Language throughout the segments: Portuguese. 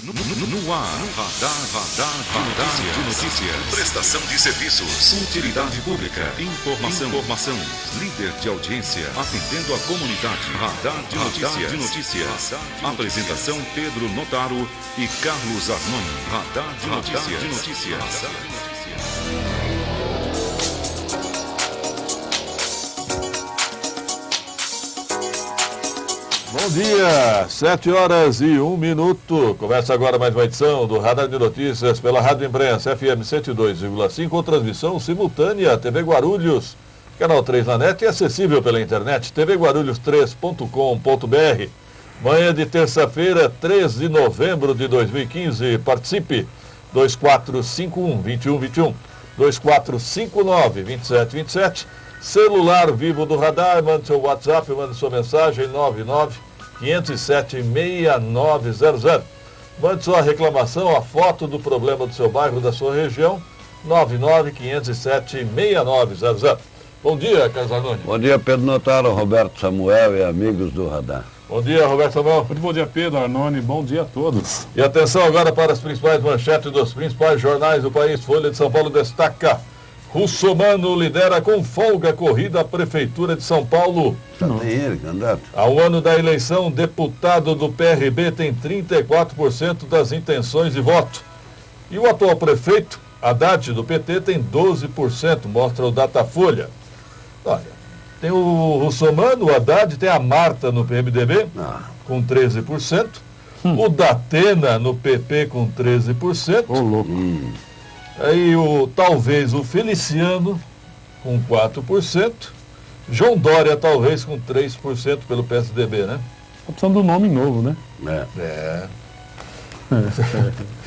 No ar, radar de notícias. Prestação de serviços. Utilidade pública. Informação. Líder de audiência. Atendendo a comunidade. Radar de notícias. Apresentação Pedro Notaro e Carlos Armani. Radar de notícias. Bom dia, 7h01. Começa agora mais uma edição do Radar de Notícias pela Rádio Imprensa FM 102,5, com transmissão simultânea TV Guarulhos, canal 3 na net e acessível pela internet tvguarulhos3.com.br. Manhã de terça-feira, 3 de novembro de 2015. Participe, 2451-2121, 2459-2727. Celular vivo do Radar, mande seu WhatsApp, mande sua mensagem, 99-507-6900. Mande sua reclamação, a foto do problema do seu bairro, da sua região, 99-507-6900. Bom dia, Carlos Armani. Bom dia, Pedro Notaro, Roberto Samuel e amigos do Radar. Bom dia, Roberto Samuel. Muito bom dia, Pedro Arnone. Bom dia a todos. E atenção agora para as principais manchetes dos principais jornais do país. Folha de São Paulo destaca: Russomano lidera com folga a corrida à Prefeitura de São Paulo. Tem ele, candidato. Ao ano da eleição, deputado do PRB tem 34% das intenções de voto. E o atual prefeito, Haddad, do PT, tem 12%, mostra o Datafolha. Olha, tem o Russomano, o Haddad, tem a Marta no PMDB, com 13%. O Datena no PP com 13%. Ô, louco. Aí talvez o Feliciano com 4%, João Dória talvez com 3% pelo PSDB, né? Tá precisando de um nome novo, né?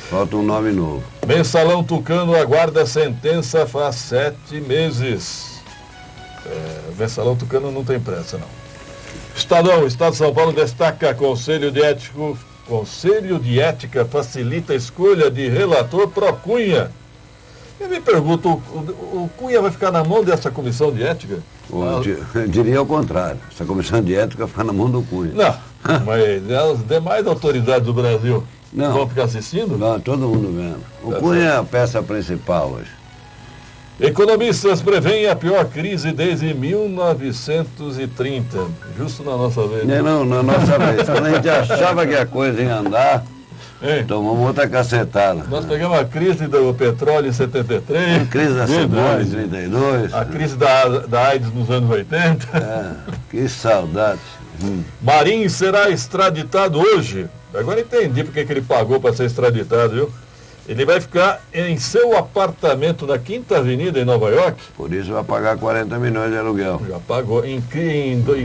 Falta um nome novo. Mensalão Tucano aguarda sentença faz 7 meses. Mensalão Tucano não tem pressa, não. Estado de São Paulo destaca: Conselho de Ética facilita a escolha de relator pró-Cunha. Eu me pergunto, o Cunha vai ficar na mão dessa comissão de ética? Eu diria ao contrário. Essa comissão de ética fica na mão do Cunha. Não, mas as demais autoridades do Brasil vão ficar assistindo? Não, todo mundo vendo. O Cunha é a peça principal hoje. Economistas preveem a pior crise desde 1930, justo na nossa vez. Não, na nossa vez. Quando a gente achava que a coisa ia andar, tomamos outra cacetada. Nós pegamos a crise do petróleo em 73. A crise da cebola em 32. A crise da AIDS nos anos 80. Que saudade. Marinho será extraditado hoje. Agora entendi porque que ele pagou para ser extraditado, viu? Ele vai ficar em seu apartamento na Quinta Avenida, em Nova York. Por isso vai pagar 40 milhões de aluguel. Já pagou em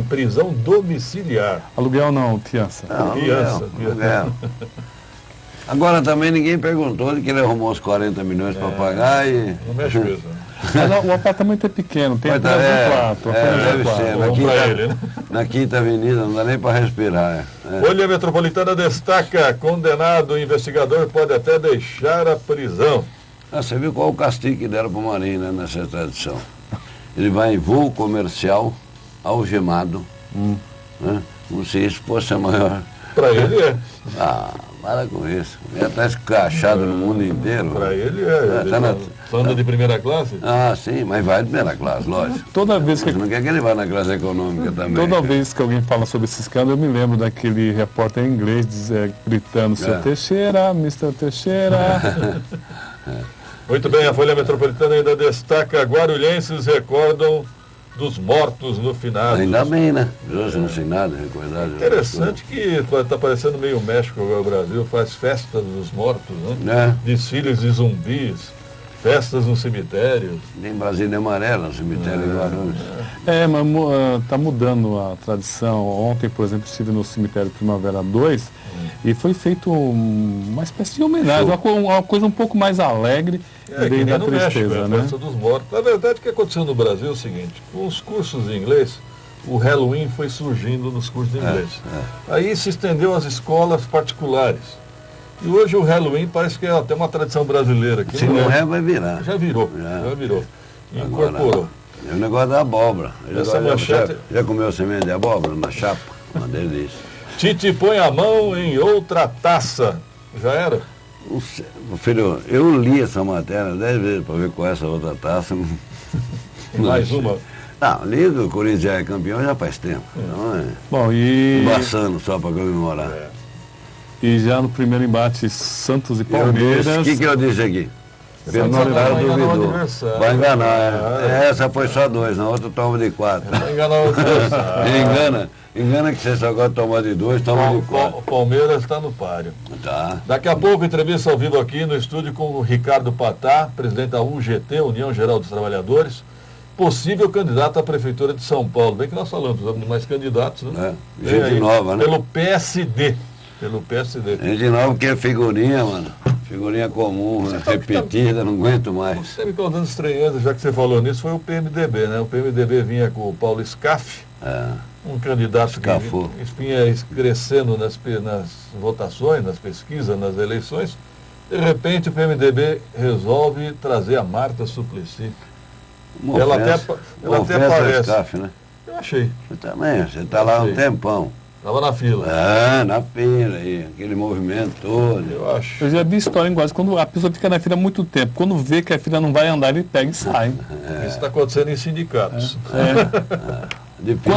prisão domiciliar. Aluguel não, fiança. Aluguel. Agora também ninguém perguntou de que ele arrumou os 40 milhões para pagar e... Não mexe mesmo. Mas o apartamento é pequeno, tem apenas um quarto. Deve ser. Né? Na Quinta Avenida, não dá nem para respirar. Folha Metropolitana destaca: condenado investigador pode até deixar a prisão. Você viu qual o castigo que deram para o Marinho, né, nessa extradição? Ele vai em voo comercial, algemado, né, como se isso fosse a maior... Para ele é. Para com isso. Ele está escrachado no mundo inteiro. Para ele é. Anda de primeira classe? Sim, mas vai de primeira classe, lógico. Toda vez que... Você não quer que ele vá na classe econômica também. Toda vez que alguém fala sobre esse escândalo, eu me lembro daquele repórter em inglês gritando: Seu Teixeira, Mr. Teixeira. Muito bem, a Folha Metropolitana ainda destaca: guarulhenses recordam dos mortos no finado. Ainda bem, né? Hoje não sei nada, recordar. Interessante que está parecendo meio México agora. O Brasil faz festas dos mortos, né? Desfiles de zumbis, festas no cemitério. Nem Brasília Amarela, no cemitério de Guarulhos. Mas está mudando a tradição. Ontem, por exemplo, estive no cemitério Primavera 2 e foi feito uma espécie de homenagem, uma coisa um pouco mais alegre. Que da no tristeza, México, né? A festa dos mortos. Na verdade, o que aconteceu no Brasil é o seguinte: com os cursos de inglês, o Halloween foi surgindo nos cursos de inglês. Aí se estendeu às escolas particulares. E hoje o Halloween parece que é até uma tradição brasileira. Se não vai virar. Já virou. Incorporou. É o negócio da abóbora. Manchete... Já comeu semente de abóbora na chapa? Uma delícia. Tite põe a mão em outra taça. Já era? Filho, eu li essa matéria 10 vezes para ver qual é essa outra taça. Mais uma. Não, li que o Corinthians é campeão já faz tempo. Não é Bom, e embaçando só para comemorar. E já no primeiro embate, Santos e Palmeiras. O que eu disse aqui? Não duvidou. adversário. Vai enganar. Essa foi só 2, na outra toma de 4. Vai enganar o adversário. Engana que você só gosta de tomar de 2, toma de 4. O Palmeiras está no páreo. Tá. Daqui a pouco, entrevista ao vivo aqui no estúdio com o Ricardo Patá, presidente da UGT, União Geral dos Trabalhadores, possível candidato à Prefeitura de São Paulo. Bem que nós falamos de mais candidatos, né? Gente nova, né? Pelo PSD. Gente nova que é figurinha, mano. Figurinha comum, repetida, não aguento mais. Você me causando estranheza, já que você falou nisso, foi o PMDB, né? O PMDB vinha com o Paulo Scaff, um candidato que vinha crescendo nas votações, nas pesquisas, nas eleições. De repente o PMDB resolve trazer a Marta Suplicy. Ela até parece. Scaff, né? Eu achei. Você está lá há um tempão. Estava na fila. Na fila aí, aquele movimento todo. Eu acho. Eu já vi história em Guarulhos, quando a pessoa fica na fila muito tempo, quando vê que a fila não vai andar, ele pega e sai. Isso está acontecendo em sindicatos.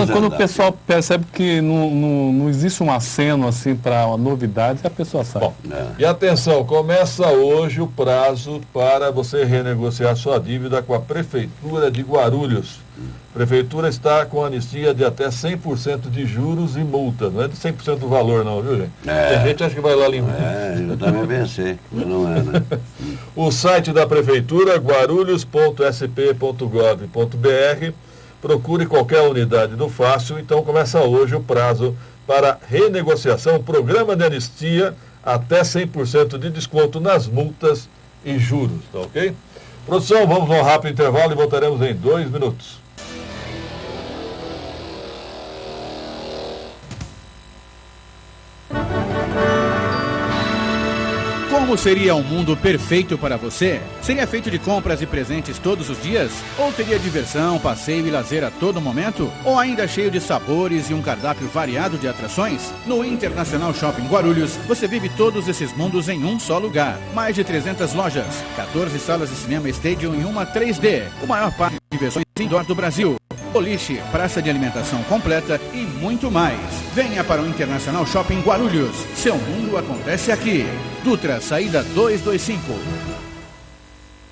Quando o pessoal percebe que não existe um aceno assim para novidades, a pessoa sai. Bom, e atenção, começa hoje o prazo para você renegociar sua dívida com a Prefeitura de Guarulhos. A Prefeitura está com anistia de até 100% de juros e multa. Não é de 100% do valor não, viu, gente? Tem gente que acha que vai lá limpar. Eu também pensei, mas não é, né? O site da Prefeitura, guarulhos.sp.gov.br. Procure qualquer unidade do Fácil. Então começa hoje o prazo para renegociação, programa de anistia, até 100% de desconto nas multas e juros, tá ok? Produção, vamos a um rápido intervalo e voltaremos em 2 minutos. Como seria um mundo perfeito para você? Seria feito de compras e presentes todos os dias? Ou teria diversão, passeio e lazer a todo momento? Ou ainda cheio de sabores e um cardápio variado de atrações? No Internacional Shopping Guarulhos, você vive todos esses mundos em um só lugar. Mais de 300 lojas, 14 salas de cinema Stadium em uma 3D, o maior parque de diversões indoor do Brasil. Boliche, praça de alimentação completa e muito mais. Venha para o Internacional Shopping Guarulhos. Seu mundo acontece aqui. Dutra, saída 225.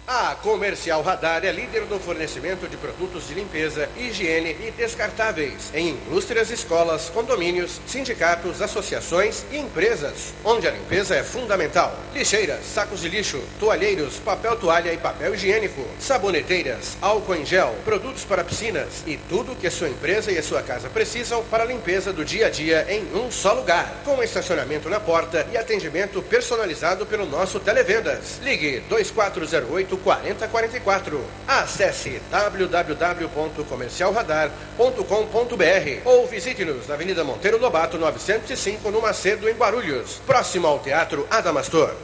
A Comercial Radar é líder no fornecimento de produtos de limpeza, higiene e descartáveis em indústrias, escolas, condomínios, sindicatos, associações e empresas, onde a limpeza é fundamental. Lixeiras, sacos de lixo, toalheiros, papel toalha e papel higiênico, saboneteiras, álcool em gel, produtos para piscinas e tudo que a sua empresa e a sua casa precisam para a limpeza do dia a dia em um só lugar, com estacionamento na porta e atendimento personalizado pelo nosso televendas. Ligue 2408 4044. Acesse www.comercialradar.com.br ou visite-nos na Avenida Monteiro Lobato 905 no Macedo, em Guarulhos, próximo ao Teatro Adamastor.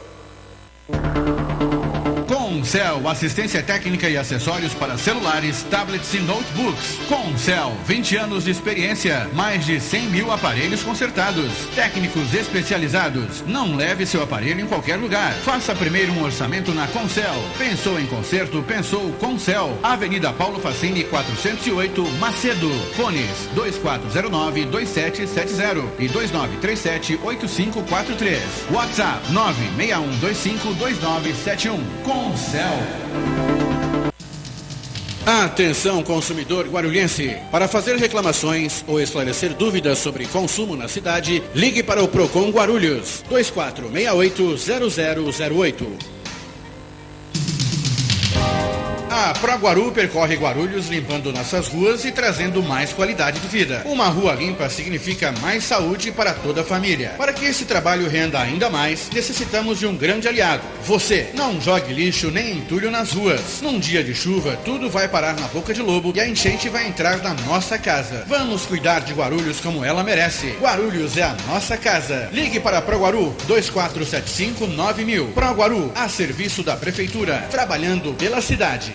Concel, assistência técnica e acessórios para celulares, tablets e notebooks. Concel, 20 anos de experiência, mais de 100 mil aparelhos consertados, técnicos especializados. Não leve seu aparelho em qualquer lugar. Faça primeiro um orçamento na Concel. Pensou em conserto? Pensou Concel. Avenida Paulo Facini, 408, Macedo. Fones 2409-2770 e 2937-8543. WhatsApp 961252971. Concel. Atenção, consumidor guarulhense. Para fazer reclamações ou esclarecer dúvidas sobre consumo na cidade, ligue para o Procon Guarulhos 2468-0008. A Proguaru percorre Guarulhos limpando nossas ruas e trazendo mais qualidade de vida. Uma rua limpa significa mais saúde para toda a família. Para que esse trabalho renda ainda mais, necessitamos de um grande aliado. Você. Não jogue lixo nem entulho nas ruas. Num dia de chuva, tudo vai parar na boca de lobo e a enchente vai entrar na nossa casa. Vamos cuidar de Guarulhos como ela merece. Guarulhos é a nossa casa. Ligue para a Proguaru 2475-9000. Proguaru, a serviço da Prefeitura, trabalhando pela cidade.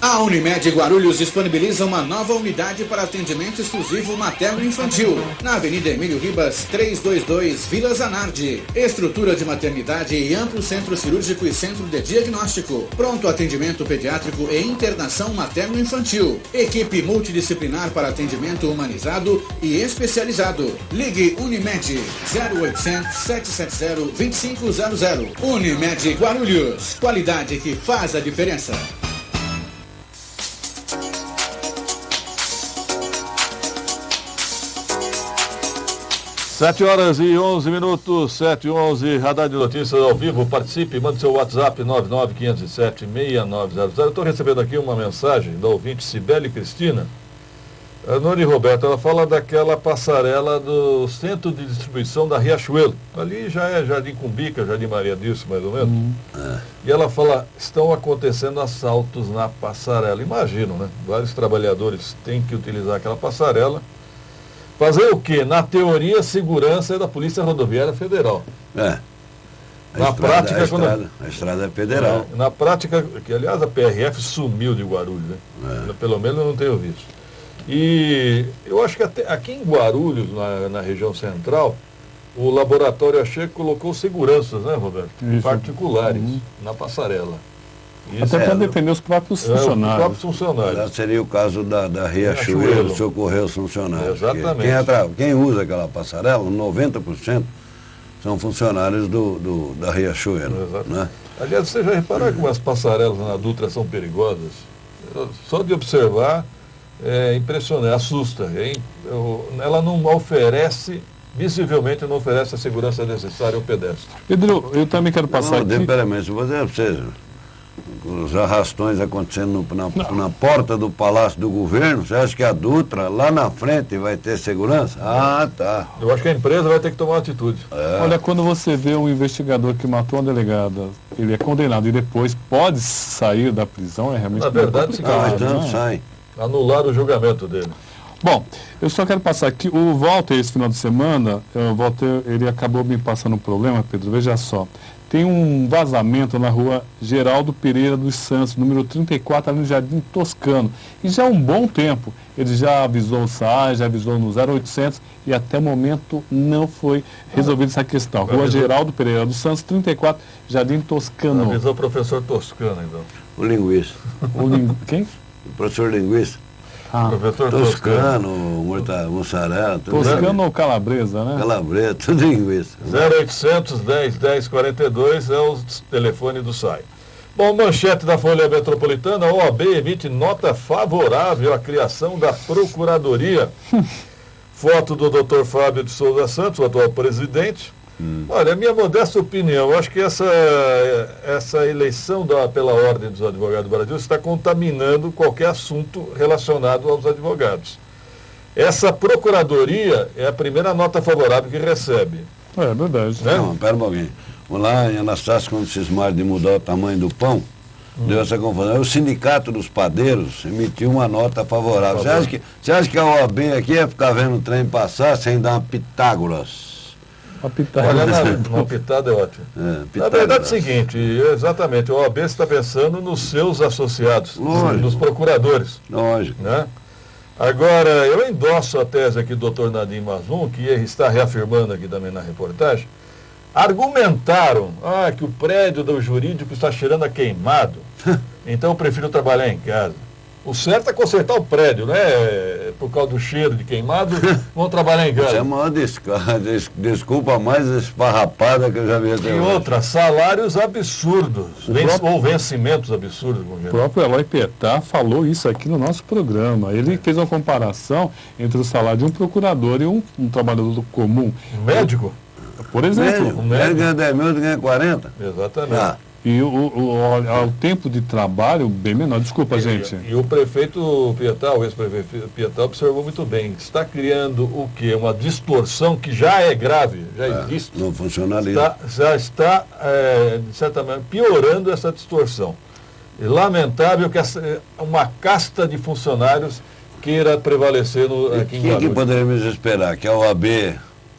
A Unimed Guarulhos disponibiliza uma nova unidade para atendimento exclusivo materno-infantil, na Avenida Emílio Ribas, 322, Vila Zanardi. Estrutura de maternidade e amplo centro cirúrgico e centro de diagnóstico. Pronto atendimento pediátrico e internação materno-infantil. Equipe multidisciplinar para atendimento humanizado e especializado. Ligue Unimed 0800 770 2500. Unimed Guarulhos. Qualidade que faz a diferença. 7h11, 7h11, Radar de Notícias ao vivo. Participe, mande seu WhatsApp 99507-6900. Eu estou recebendo aqui uma mensagem da ouvinte Cibele Cristina. A Noni Roberto, ela fala daquela passarela do centro de distribuição da Riachuelo. Ali já é Jardim Cumbica, Jardim Maria Dirce, mais ou menos. E ela fala, estão acontecendo assaltos na passarela. Imagino, né? Vários trabalhadores têm que utilizar aquela passarela. Fazer o quê? Na teoria, segurança é da Polícia Rodoviária Federal. Na prática, a estrada é federal. Na prática, que aliás a PRF sumiu de Guarulhos, né? Pelo menos eu não tenho visto. E eu acho que até aqui em Guarulhos, na região central, o laboratório Achei colocou seguranças, né, Roberto? Isso. Particulares na passarela. Até para defender os próprios funcionários. Os próprios funcionários. Seria o caso da Riachuelo, socorrer os funcionários. Exatamente. Quem usa aquela passarela, 90% são funcionários da Riachuelo. Né? Aliás, você já reparou como as passarelas na Dutra são perigosas? Só de observar é impressionante, assusta. Ela não oferece, visivelmente não oferece a segurança necessária ao pedestre. Pedro, eu também quero passar aqui... Peraí, se você... Os arrastões acontecendo na porta do Palácio do Governo, você acha que a Dutra lá na frente vai ter segurança? Ah, tá. Eu acho que a empresa vai ter que tomar uma atitude. Olha, quando você vê um investigador que matou uma delegada, ele é condenado e depois pode sair da prisão, é realmente complicado. Então sai. Anular o julgamento dele. Bom, eu só quero passar aqui, o Walter, esse final de semana, o Walter, ele acabou me passando um problema, Pedro, veja só. Tem um vazamento na rua Geraldo Pereira dos Santos, número 34, ali no Jardim Toscano. E já há um bom tempo, ele já avisou o SAI, já avisou no 0800 e até o momento não foi resolvida essa questão. Rua Geraldo Pereira dos Santos, 34, Jardim Toscano. Avisou o professor Toscano, então. O linguista. Quem? O professor linguista. Professor Toscano, mussarela, tudo. Toscano ou Calabresa, né? Calabresa, tudo linguista. 0800 10 10 42 é o telefone do SAI. Bom, manchete da Folha Metropolitana, a OAB emite nota favorável à criação da Procuradoria. Foto do Dr. Fábio de Souza Santos, o atual presidente. Olha, a minha modesta opinião, eu acho que essa eleição pela Ordem dos Advogados do Brasil está contaminando qualquer assunto relacionado aos advogados. Essa procuradoria é a primeira nota favorável que recebe. É verdade. Né? Não, pera um pouquinho. Lá em Anastácio, quando cismaram de mudar o tamanho do pão, deu essa confusão. O Sindicato dos Padeiros emitiu uma nota favorável. Você acha que a OAB aqui ia ficar vendo o trem passar sem dar uma Pitágoras? Olha, uma pitada é ótimo. Na verdade é o seguinte, exatamente, a OAB está pensando nos seus associados, nos procuradores. Lógico. Né? Agora, eu endosso a tese aqui do Dr. Nadim Mazum, que está reafirmando aqui também na reportagem, argumentaram que o prédio do jurídico está cheirando a queimado, então eu prefiro trabalhar em casa. O certo é consertar o prédio, né? Por causa do cheiro de queimado, vão trabalhar em casa. Isso é a maior desculpa mais esfarrapada que eu já vi até hoje. E outra, salários absurdos, ou vencimentos absurdos. O próprio Eloy Petá falou isso aqui no nosso programa. Ele fez uma comparação entre o salário de um procurador e um trabalhador comum. Um médico? Por exemplo. Um médico ganha 10 mil, ganha 40. Exatamente. E o tempo de trabalho bem menor. Desculpa, gente. E o prefeito Pietá, o ex-prefeito Pietá, observou muito bem. Está criando o quê? Uma distorção que já é grave, já existe. No funcionalismo. Já está, de certa maneira, piorando essa distorção. É lamentável que uma casta de funcionários queira prevalecer aqui em Guarulhos. O que poderíamos esperar? Que a OAB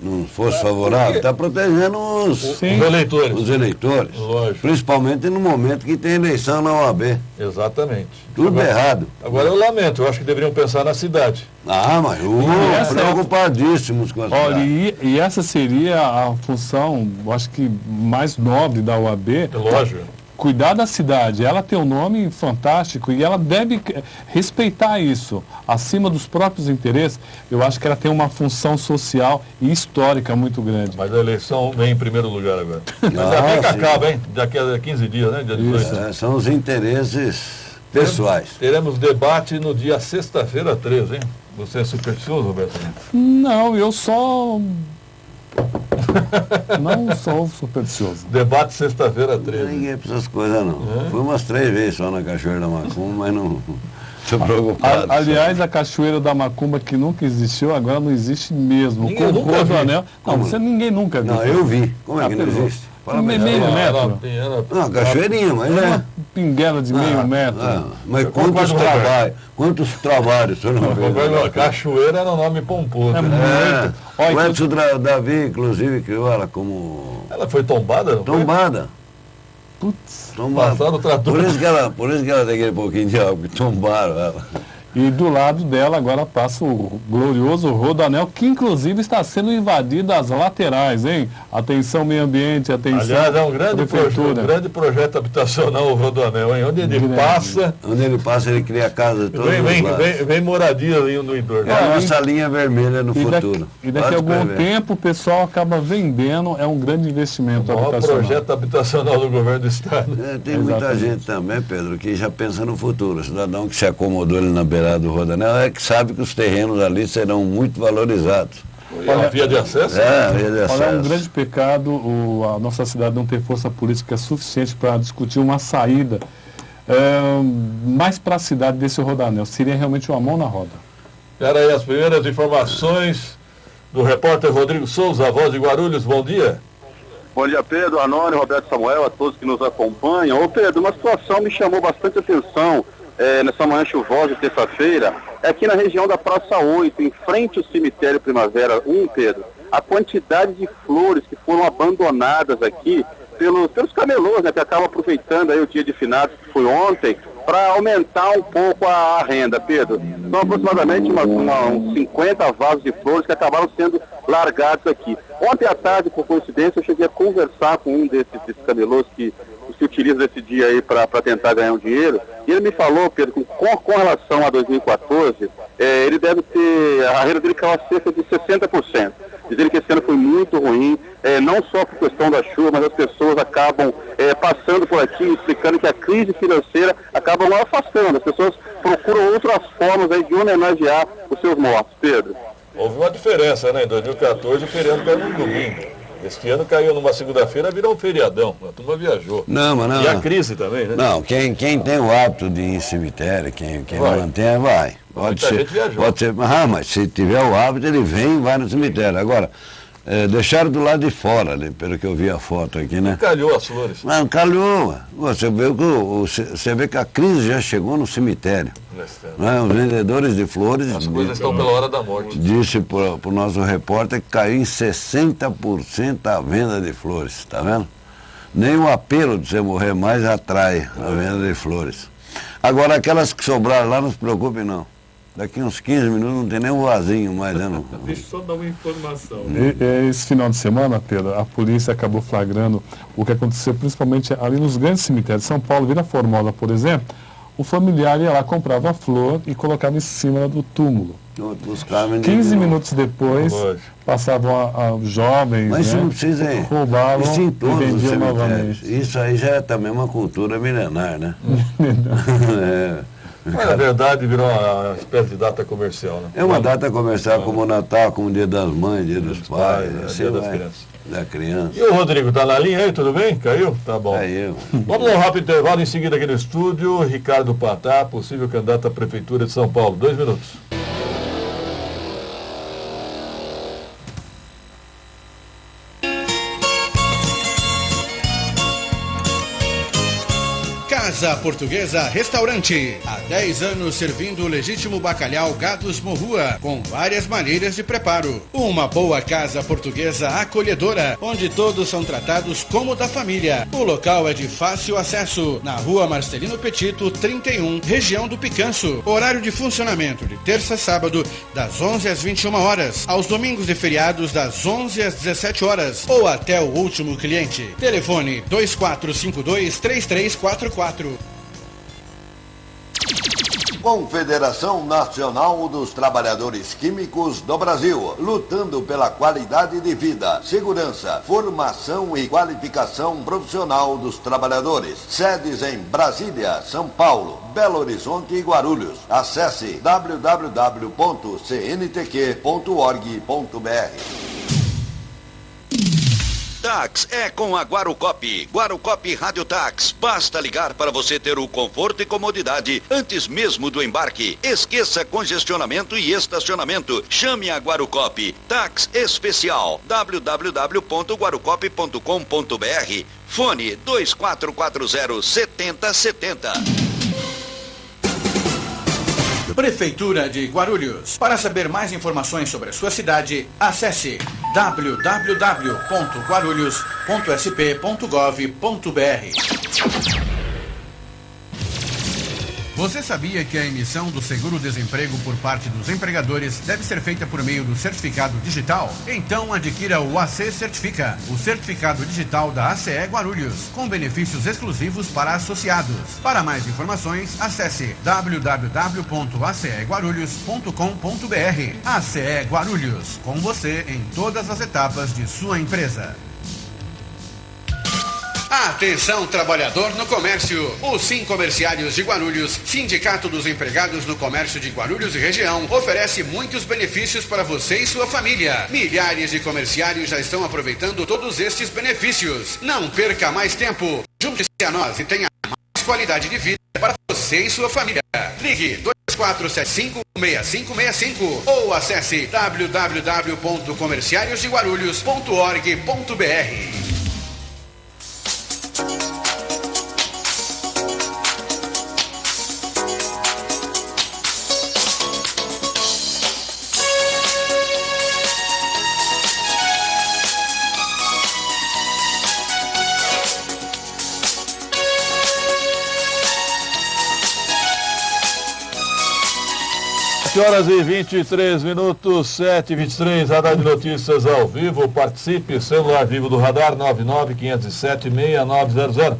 não fosse favorável, está protegendo os eleitores. Lógico. Principalmente no momento que tem eleição na OAB. Exatamente. Tudo errado. Agora eu lamento, eu acho que deveriam pensar na cidade. Mas preocupadíssimos com a cidade. Olha, e essa seria a função, eu acho que mais nobre da OAB. É lógico. Cuidar da cidade. Ela tem um nome fantástico e ela deve respeitar isso. Acima dos próprios interesses, eu acho que ela tem uma função social e histórica muito grande. Mas a eleição vem em primeiro lugar agora. Mas ainda bem que acaba, hein? Daqui a 15 dias, né? Dia 18. São os interesses pessoais. Teremos debate no dia sexta-feira 13, hein? Você é supersticioso, Roberto? Não, eu só... Não sou supersticioso. Debate sexta-feira 13. Ninguém para essas coisas, não. Fui umas 3 vezes só na Cachoeira da Macumba, mas não estou preocupado. Aliás, a Cachoeira da Macumba, que nunca existiu, agora não existe mesmo. Ninguém nunca viu. Não, ninguém nunca viu. Não, eu vi. Como é que não existe? Meio metro. Não, cachoeirinha, mas uma pinguela de meio metro. Mas quantos trabalhos, senhor não Cachoeira era um nome pomposo. O Edson Davi, inclusive, criou ela como... Ela foi tombada? Não tombada. Putz. Passaram o trator. Por isso que ela tem aquele pouquinho de água, porque tombaram ela. E do lado dela agora passa o glorioso Rodoanel, que inclusive está sendo invadido as laterais, hein? Atenção meio ambiente, atenção. Aliás, é um grande projeto habitacional o Rodoanel, hein? Onde ele passa, ele cria casa de todos os lados. Vem moradia no entorno. É a nossa linha vermelha no futuro. E daqui a algum tempo o pessoal acaba vendendo, é um grande investimento habitacional. O projeto habitacional do governo do estado. Tem muita gente também, Pedro, que já pensa no futuro. O cidadão que se acomodou ali na beira do Rodoanel é que sabe que os terrenos ali serão muito valorizados. A via de acesso? Via de acesso. Olha, é um grande pecado a nossa cidade não ter força política suficiente para discutir uma saída mais para a cidade desse Rodoanel. Seria realmente uma mão na roda. Era aí as primeiras informações do repórter Rodrigo Souza, a voz de Guarulhos. Bom dia. Bom dia, Pedro, Anônimo, Roberto Samuel, a todos que nos acompanham. Ô Pedro, uma situação me chamou bastante atenção nessa manhã chuvosa de terça-feira, aqui na região da Praça 8, em frente ao cemitério Primavera 1, Pedro, a quantidade de flores que foram abandonadas aqui pelos camelôs, né, que acabam aproveitando aí o dia de finados, que foi ontem, para aumentar um pouco a renda, Pedro. São aproximadamente uns 50 vasos de flores que acabaram sendo largados aqui. Ontem à tarde, por coincidência, eu cheguei a conversar com um desses camelôs que se utiliza desse dia aí para tentar ganhar um dinheiro, e ele me falou, Pedro, com relação a 2014, ele deve ter, a renda dele caiu a cerca de 60%. Dizendo que esse ano foi muito ruim, não só por questão da chuva, mas as pessoas acabam passando por aqui, explicando que a crise financeira acaba afastando. As pessoas procuram outras formas aí de homenagear os seus mortos, Pedro. Houve uma diferença, né? Em 2014 o feriado caiu no domingo. Este ano caiu numa segunda-feira, virou um feriadão. A turma viajou. Não. E a crise também, né? Não, quem tem o hábito de ir em cemitério, quem mantém, vai. Pode ser. Mas se tiver o hábito, ele vem e vai no cemitério. Agora, deixaram do lado de fora, ali, pelo que eu vi a foto aqui, né? Calhou as flores. Não, calhou. Você vê que a crise já chegou no cemitério. Né? Os vendedores de flores... As coisas estão pela hora da morte. Disse para o nosso repórter que caiu em 60% a venda de flores, está vendo? Nem o apelo de você morrer mais atrai a venda de flores. Agora, aquelas que sobraram lá, não se preocupe não. Daqui uns 15 minutos não tem nem um vasinho mais, né? Deixa eu só dar uma informação. Esse final de semana, Pedro, a polícia acabou flagrando o que aconteceu principalmente ali nos grandes cemitérios. São Paulo, Vila Formosa, por exemplo, o familiar ia lá, comprava a flor e colocava em cima do túmulo. 15 minutos depois, passavam jovens, mas isso não precisa roubavam isso em todos e vendiam novamente. Isso aí já é também uma cultura milenar, né? Mas, na verdade, virou uma espécie de data comercial, né? É uma data comercial como o Natal, como o Dia das Mães, Dia dos Pais, Dia das Crianças. Da criança. E o Rodrigo, tá na linha aí, tudo bem? Caiu? Tá bom. Caiu. Vamos a um rápido intervalo, em seguida aqui no estúdio, Ricardo Patá, possível candidato à Prefeitura de São Paulo. 2 minutos. Casa Portuguesa Restaurante. Há 10 anos servindo o legítimo bacalhau Gados Morrua, com várias maneiras de preparo. Uma boa casa portuguesa acolhedora, onde todos são tratados como da família. O local é de fácil acesso, na Rua Marcelino Petito, 31, região do Picanço. Horário de funcionamento de terça a sábado, das 11 às 21 horas. Aos domingos e feriados, das 11 às 17 horas, ou até o último cliente. Telefone 2452-3344. Confederação Nacional dos Trabalhadores Químicos do Brasil, lutando pela qualidade de vida, segurança, formação e qualificação profissional dos trabalhadores. Sedes em Brasília, São Paulo, Belo Horizonte e Guarulhos. Acesse www.cntq.org.br. Tax é com a Guarucop. Guarucop Rádio Tax. Basta ligar para você ter o conforto e comodidade antes mesmo do embarque. Esqueça congestionamento e estacionamento. Chame a Guarucop. Tax especial. www.guarucop.com.br. Fone 2440-7070. Prefeitura de Guarulhos. Para saber mais informações sobre a sua cidade, acesse www.guarulhos.sp.gov.br. Você sabia que a emissão do seguro-desemprego por parte dos empregadores deve ser feita por meio do certificado digital? Então adquira o AC Certifica, o certificado digital da ACE Guarulhos, com benefícios exclusivos para associados. Para mais informações, acesse www.aceguarulhos.com.br. ACE Guarulhos, com você em todas as etapas de sua empresa. Atenção, trabalhador no comércio. O Sim Comerciários de Guarulhos, Sindicato dos Empregados no Comércio de Guarulhos e região, oferece muitos benefícios para você e sua família. Milhares de comerciários já estão aproveitando todos estes benefícios. Não perca mais tempo. Junte-se a nós e tenha mais qualidade de vida para você e sua família. Ligue 2475-6565 ou acesse www.comerciariosdeguarulhos.org.br. Horas e 23 minutos, 7h23, Radar de Notícias ao vivo. Participe, celular vivo do Radar 995076900.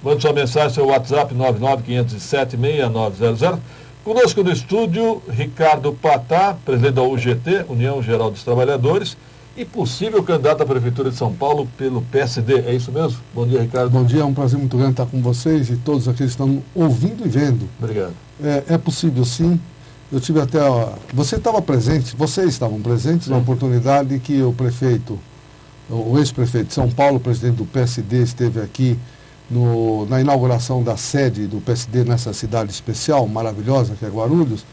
Mande sua mensagem, seu WhatsApp 995076900. Conosco no estúdio, Ricardo Patá, presidente da UGT, União Geral dos Trabalhadores, e possível candidato à Prefeitura de São Paulo pelo PSD. É isso mesmo? Bom dia, Ricardo. Bom dia, é um prazer muito grande estar com vocês e todos aqueles que estão ouvindo e vendo. Obrigado. É possível, sim. Eu tive até... vocês estavam presentes na oportunidade que o ex-prefeito de São Paulo, presidente do PSD, esteve aqui na inauguração da sede do PSD nessa cidade especial, maravilhosa, que é Guarulhos,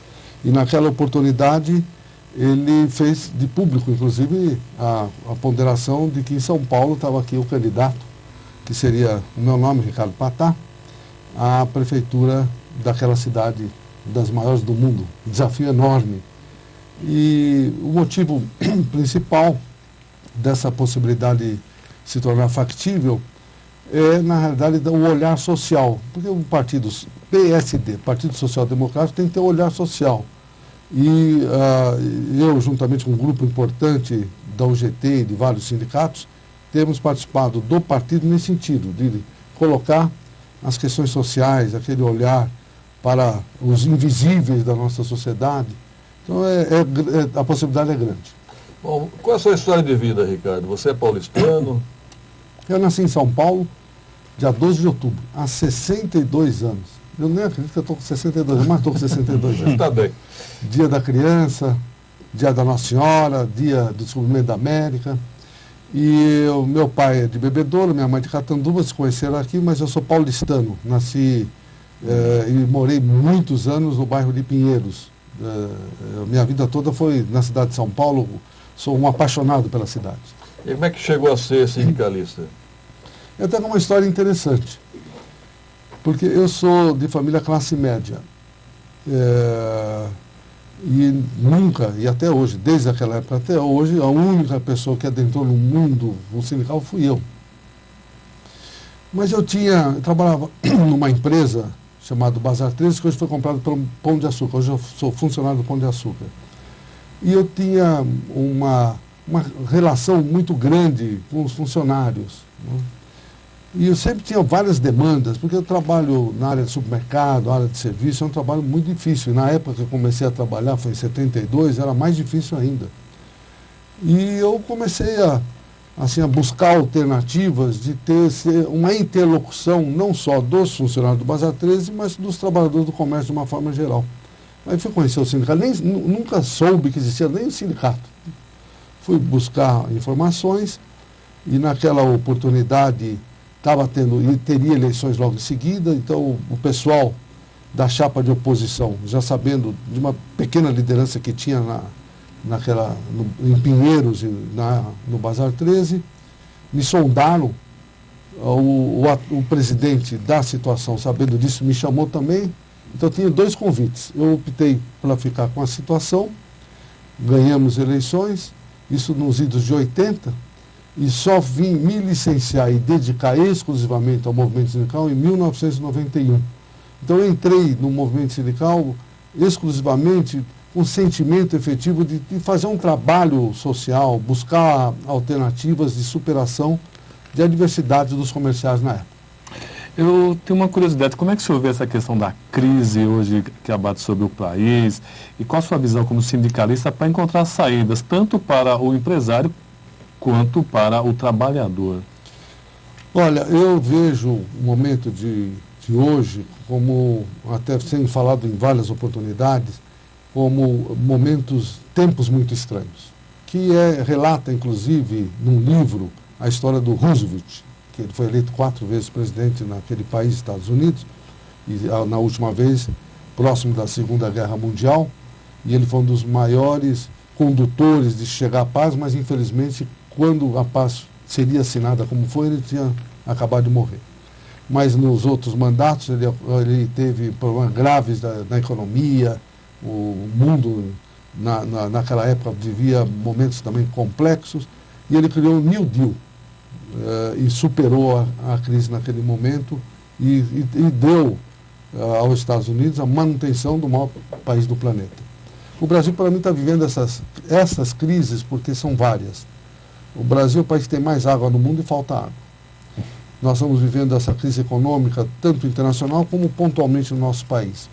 e naquela oportunidade ele fez de público, inclusive, a ponderação de que em São Paulo estava aqui o candidato, que seria o meu nome, Ricardo Patá, à prefeitura daquela cidade das maiores do mundo, um desafio enorme. E o motivo principal dessa possibilidade se tornar factível é, na realidade, o olhar social. Porque o partido PSD, Partido Social Democrático, tem que ter um olhar social. E eu, juntamente com um grupo importante da UGT e de vários sindicatos, temos participado do partido nesse sentido, de colocar as questões sociais, aquele olhar para os invisíveis da nossa sociedade. Então, a possibilidade é grande. Bom, qual é a sua história de vida, Ricardo? Você é paulistano? Eu nasci em São Paulo, dia 12 de outubro, há 62 anos. Eu nem acredito que eu estou com 62 anos, mas estou com 62 anos. Está bem. Dia da criança, dia da Nossa Senhora, dia do descobrimento da América. E o meu pai é de Bebedouro, minha mãe de Catanduva, se conheceram aqui, mas eu sou paulistano. Nasci e morei muitos anos no bairro de Pinheiros. Minha vida toda foi na cidade de São Paulo, sou um apaixonado pela cidade. E como é que chegou a ser sindicalista? Eu tenho uma história interessante. Porque eu sou de família classe média. E nunca, e até hoje, desde aquela época até hoje, a única pessoa que adentrou no mundo sindical fui eu. Mas eu trabalhava numa empresa chamada Bazar 13, que hoje foi comprada pelo Pão de Açúcar. Hoje eu sou funcionário do Pão de Açúcar. E eu tinha uma relação muito grande com os funcionários, né? E eu sempre tinha várias demandas, porque eu trabalho na área de supermercado, área de serviço, é um trabalho muito difícil. E na época que eu comecei a trabalhar, foi em 72, era mais difícil ainda. E eu comecei a buscar alternativas de ter uma interlocução não só dos funcionários do Bazar 13, mas dos trabalhadores do comércio de uma forma geral. Aí fui conhecer o sindicato, nunca soube que existia nem o sindicato. Fui buscar informações e naquela oportunidade teria eleições logo em seguida, então o pessoal da chapa de oposição, já sabendo de uma pequena liderança que tinha em Pinheiros e no Bazar 13, me sondaram. O presidente da situação, sabendo disso, me chamou também. Então, eu tinha 2 convites. Eu optei por ficar com a situação, ganhamos eleições, isso nos idos de 80, e só vim me licenciar e dedicar exclusivamente ao movimento sindical em 1991. Então, eu entrei no movimento sindical exclusivamente com um sentimento efetivo de fazer um trabalho social, buscar alternativas de superação de adversidade dos comerciais na época. Eu tenho uma curiosidade, como é que o senhor vê essa questão da crise hoje que abate sobre o país e qual a sua visão como sindicalista para encontrar saídas tanto para o empresário quanto para o trabalhador? Olha, eu vejo o momento de hoje, como até sendo falado em várias oportunidades, como tempos muito estranhos, que relata inclusive num livro a história do Roosevelt, que ele foi eleito 4 vezes presidente naquele país, Estados Unidos, e na última vez próximo da Segunda Guerra Mundial, e ele foi um dos maiores condutores de chegar à paz, mas infelizmente quando a paz seria assinada como foi, ele tinha acabado de morrer. Mas nos outros mandatos ele teve problemas graves na economia, o mundo naquela época vivia momentos também complexos, e ele criou o New Deal, e superou a crise naquele momento e deu aos Estados Unidos a manutenção do maior país do planeta. O Brasil, para mim, está vivendo essas crises porque são várias. O Brasil é o país que tem mais água no mundo e falta água. Nós estamos vivendo essa crise econômica, tanto internacional como pontualmente no nosso país.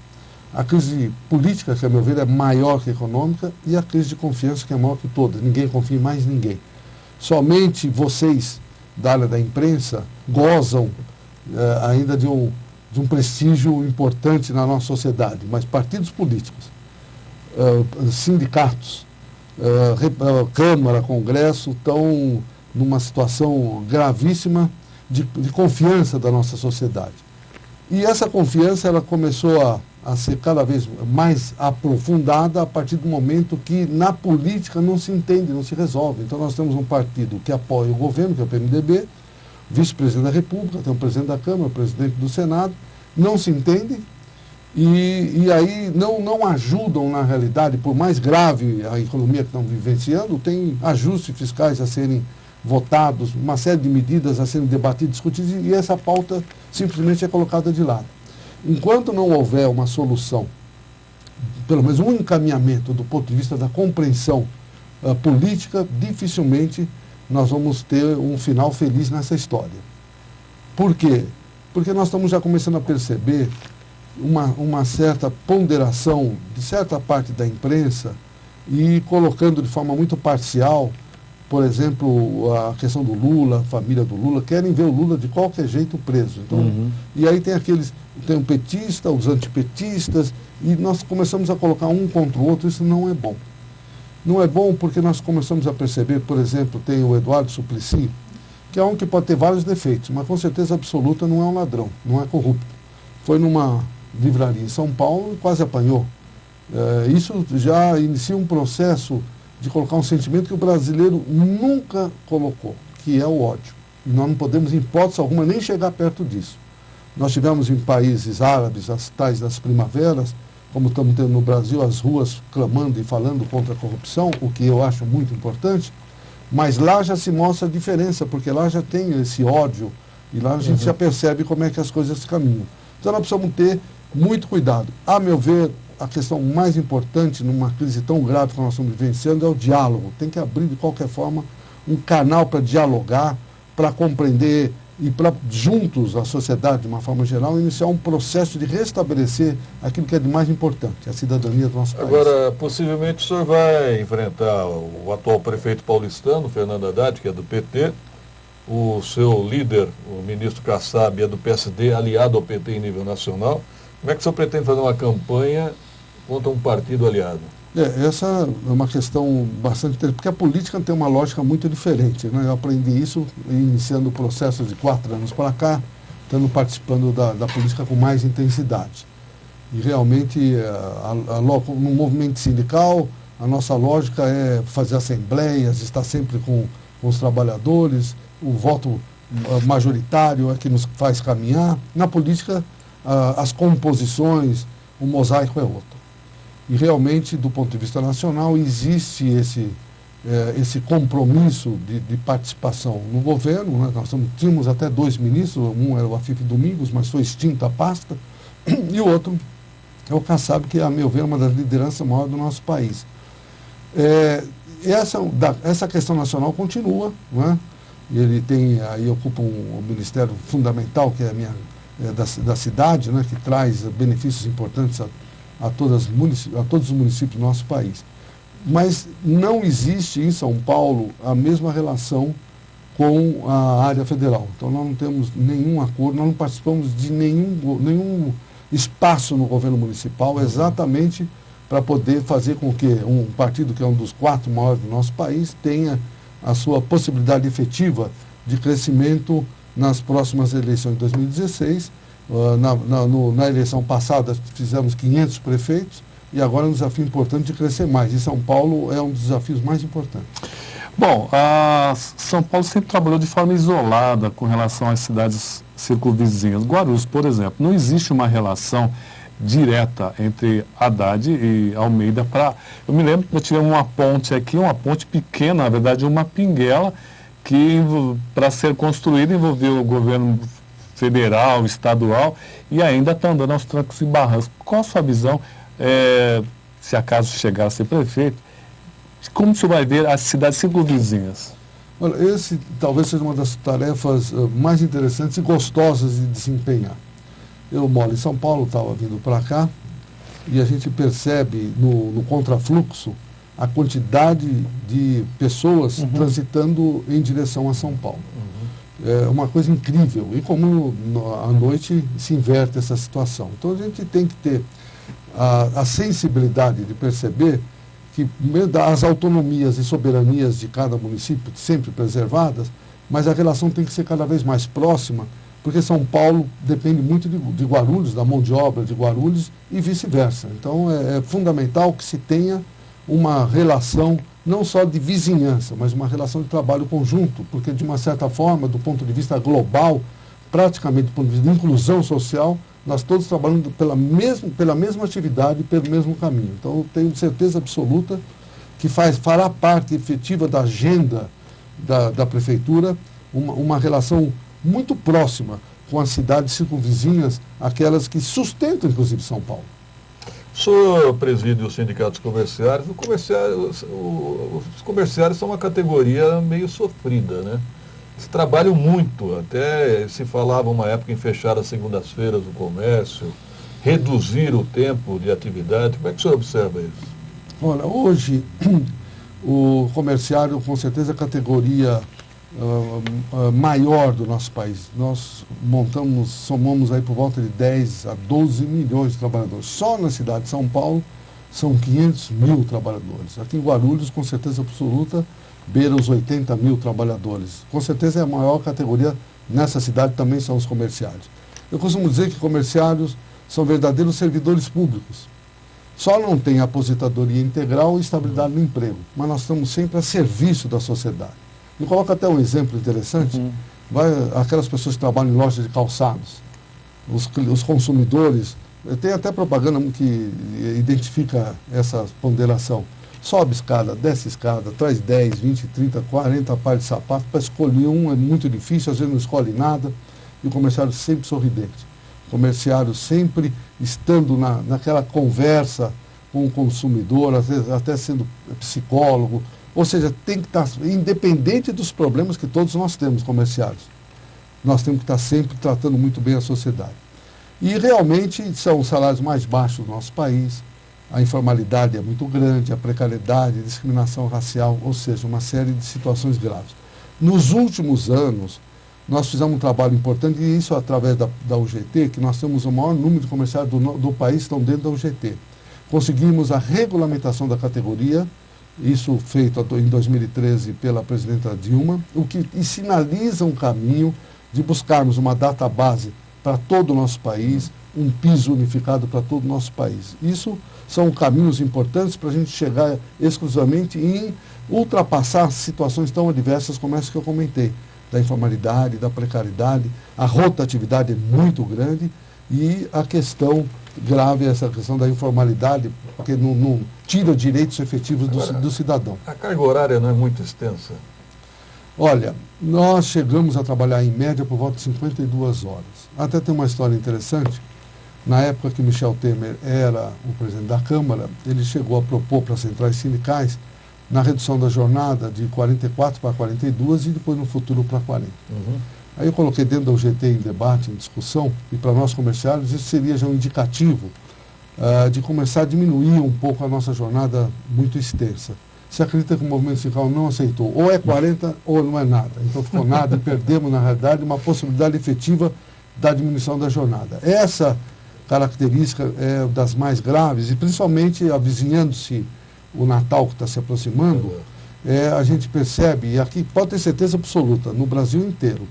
A crise política, que a meu ver é maior que a econômica, e a crise de confiança, que é maior que todas. Ninguém confia em mais ninguém. Somente vocês, da área da imprensa, gozam ainda de um prestígio importante na nossa sociedade. Mas partidos políticos, sindicatos, Câmara, Congresso, estão numa situação gravíssima de confiança da nossa sociedade. E essa confiança ela começou a ser cada vez mais aprofundada a partir do momento que na política não se entende, não se resolve. Então nós temos um partido que apoia o governo, que é o PMDB, vice-presidente da República, tem o presidente da Câmara, o presidente do Senado, não se entendem e aí não ajudam na realidade, por mais grave a economia que estão vivenciando, tem ajustes fiscais a serem votados, uma série de medidas a serem debatidas, discutidas, e essa pauta simplesmente é colocada de lado. Enquanto não houver uma solução, pelo menos um encaminhamento do ponto de vista da compreensão política, dificilmente nós vamos ter um final feliz nessa história. Por quê? Porque nós estamos já começando a perceber uma certa ponderação de certa parte da imprensa e colocando de forma muito parcial, por exemplo, a questão do Lula, a família do Lula, querem ver o Lula de qualquer jeito preso. Então, e aí tem o petista, os antipetistas, e nós começamos a colocar um contra o outro, isso não é bom. Não é bom porque nós começamos a perceber, por exemplo, tem o Eduardo Suplicy, que é um que pode ter vários defeitos, mas com certeza absoluta não é um ladrão, não é corrupto. Foi numa livraria em São Paulo e quase apanhou. Isso já inicia um processo de colocar um sentimento que o brasileiro nunca colocou, que é o ódio. E nós não podemos, em hipótese alguma, nem chegar perto disso. Nós tivemos em países árabes as tais das primaveras, como estamos tendo no Brasil, as ruas clamando e falando contra a corrupção, o que eu acho muito importante, mas lá já se mostra a diferença, porque lá já tem esse ódio, e lá a gente já percebe como é que as coisas caminham. Então nós precisamos ter muito cuidado. A meu ver, a questão mais importante numa crise tão grave que nós estamos vivenciando é o diálogo. Tem que abrir, de qualquer forma, um canal para dialogar, para compreender e para, juntos, a sociedade, de uma forma geral, iniciar um processo de restabelecer aquilo que é de mais importante, a cidadania do nosso país. Agora, possivelmente o senhor vai enfrentar o atual prefeito paulistano, Fernando Haddad, que é do PT, o seu líder, o ministro Kassab, é do PSD, aliado ao PT em nível nacional. Como é que o senhor pretende fazer uma campanha contra um partido aliado? Essa é uma questão bastante interessante, porque a política tem uma lógica muito diferente, né? Eu aprendi isso iniciando o processo de 4 anos para cá, participando da política com mais intensidade. E realmente, no movimento sindical, a nossa lógica é fazer assembleias, estar sempre com os trabalhadores, o voto majoritário é que nos faz caminhar. Na política, as composições, o mosaico é outro. E realmente, do ponto de vista nacional, existe esse compromisso de participação no governo, né? Nós tínhamos até 2 ministros, um era o Afif Domingos, mas foi extinta a pasta, e o outro é o Kassab, que, a meu ver, é uma das lideranças maiores do nosso país. Essa questão nacional continua, né? Ele aí ocupa um ministério fundamental, que é da cidade, né? Que traz benefícios importantes a todos os municípios do nosso país. Mas não existe em São Paulo a mesma relação com a área federal. Então nós não temos nenhum acordo, nós não participamos de nenhum espaço no governo municipal, exatamente para poder fazer com que um partido que é um dos 4 maiores do nosso país tenha a sua possibilidade efetiva de crescimento nas próximas eleições de 2016. Na eleição passada fizemos 500 prefeitos e agora é um desafio importante de crescer mais. E São Paulo é um dos desafios mais importantes. Bom, São Paulo sempre trabalhou de forma isolada com relação às cidades circunvizinhas. Guarulhos, por exemplo, não existe uma relação direta entre Haddad e Almeida. Eu me lembro que nós tivemos uma ponte aqui, uma ponte pequena, na verdade uma pinguela, que para ser construída envolveu o governo federal, estadual, e ainda está andando aos trancos e barrancos. Qual a sua visão, se acaso chegar a ser prefeito, como você vai ver as cidades circunvizinhas? Olha, esse talvez seja uma das tarefas mais interessantes e gostosas de desempenhar. Eu moro em São Paulo, estava vindo para cá, e a gente percebe no contrafluxo a quantidade de pessoas transitando em direção a São Paulo. É uma coisa incrível. E como à noite se inverte essa situação. Então a gente tem que ter a sensibilidade de perceber que as autonomias e soberanias de cada município sempre preservadas, mas a relação tem que ser cada vez mais próxima, porque São Paulo depende muito de Guarulhos, da mão de obra de Guarulhos e vice-versa. Então é fundamental que se tenha uma relação não só de vizinhança, mas uma relação de trabalho conjunto, porque de uma certa forma, do ponto de vista global, praticamente do ponto de vista de inclusão social, nós todos trabalhando pela mesma atividade, pelo mesmo caminho. Então eu tenho certeza absoluta que fará parte efetiva da agenda da prefeitura uma relação muito próxima com as cidades circunvizinhas, aquelas que sustentam inclusive São Paulo. O senhor preside os sindicatos comerciários. Os comerciários são uma categoria meio sofrida, né? Eles trabalham muito, até se falava uma época em fechar as segundas-feiras o comércio, reduzir o tempo de atividade. Como é que o senhor observa isso? Olha, hoje o comerciário com certeza é a categoria maior do nosso país. Nós somamos aí por volta de 10 a 12 milhões de trabalhadores. Só na cidade de São Paulo são 500 mil trabalhadores. Aqui em Guarulhos, com certeza absoluta, beira os 80 mil trabalhadores. Com certeza é a maior categoria nessa cidade, também são os comerciários. Eu costumo dizer que comerciários são verdadeiros servidores públicos. Só não tem aposentadoria integral e estabilidade no emprego, mas nós estamos sempre a serviço da sociedade. Eu coloco até um exemplo interessante, aquelas pessoas que trabalham em lojas de calçados. os consumidores, tem até propaganda que identifica essa ponderação. Sobe escada, desce escada, traz 10, 20, 30, 40 pares de sapato, para escolher um é muito difícil, às vezes não escolhe nada, e o comerciário sempre sorridente. O comerciário sempre estando naquela conversa com o consumidor, às vezes até sendo psicólogo, ou seja, tem que estar, independente dos problemas que todos nós temos comerciários, nós temos que estar sempre tratando muito bem a sociedade. E realmente são os salários mais baixos do nosso país, a informalidade é muito grande, a precariedade, a discriminação racial, ou seja, uma série de situações graves. Nos últimos anos, nós fizemos um trabalho importante, e isso através da UGT, que nós temos o maior número de comerciários do país que estão dentro da UGT. Conseguimos a regulamentação da categoria, isso feito em 2013 pela presidenta Dilma, o que sinaliza um caminho de buscarmos uma database para todo o nosso país, um piso unificado para todo o nosso país. Isso são caminhos importantes para a gente chegar exclusivamente em ultrapassar situações tão adversas como essa que eu comentei, da informalidade, da precariedade, a rotatividade é muito grande e a questão grave é essa questão da informalidade, porque não tira direitos efetivos do cidadão. A carga horária não é muito extensa? Olha, nós chegamos a trabalhar em média por volta de 52 horas. Até tem uma história interessante. Na época que Michel Temer era o presidente da Câmara, ele chegou a propor para as centrais sindicais na redução da jornada de 44 para 42 e depois no futuro para 40. Aí eu coloquei dentro da UGT em debate, em discussão, e para nós comerciários isso seria já um indicativo de começar a diminuir um pouco a nossa jornada muito extensa. Você acredita que o movimento sindical não aceitou? Ou é 40 ou não é nada. Então ficou nada e perdemos, na realidade, uma possibilidade efetiva da diminuição da jornada. Essa característica é das mais graves, e principalmente avizinhando-se o Natal que está se aproximando, a gente percebe, e aqui pode ter certeza absoluta, no Brasil inteiro,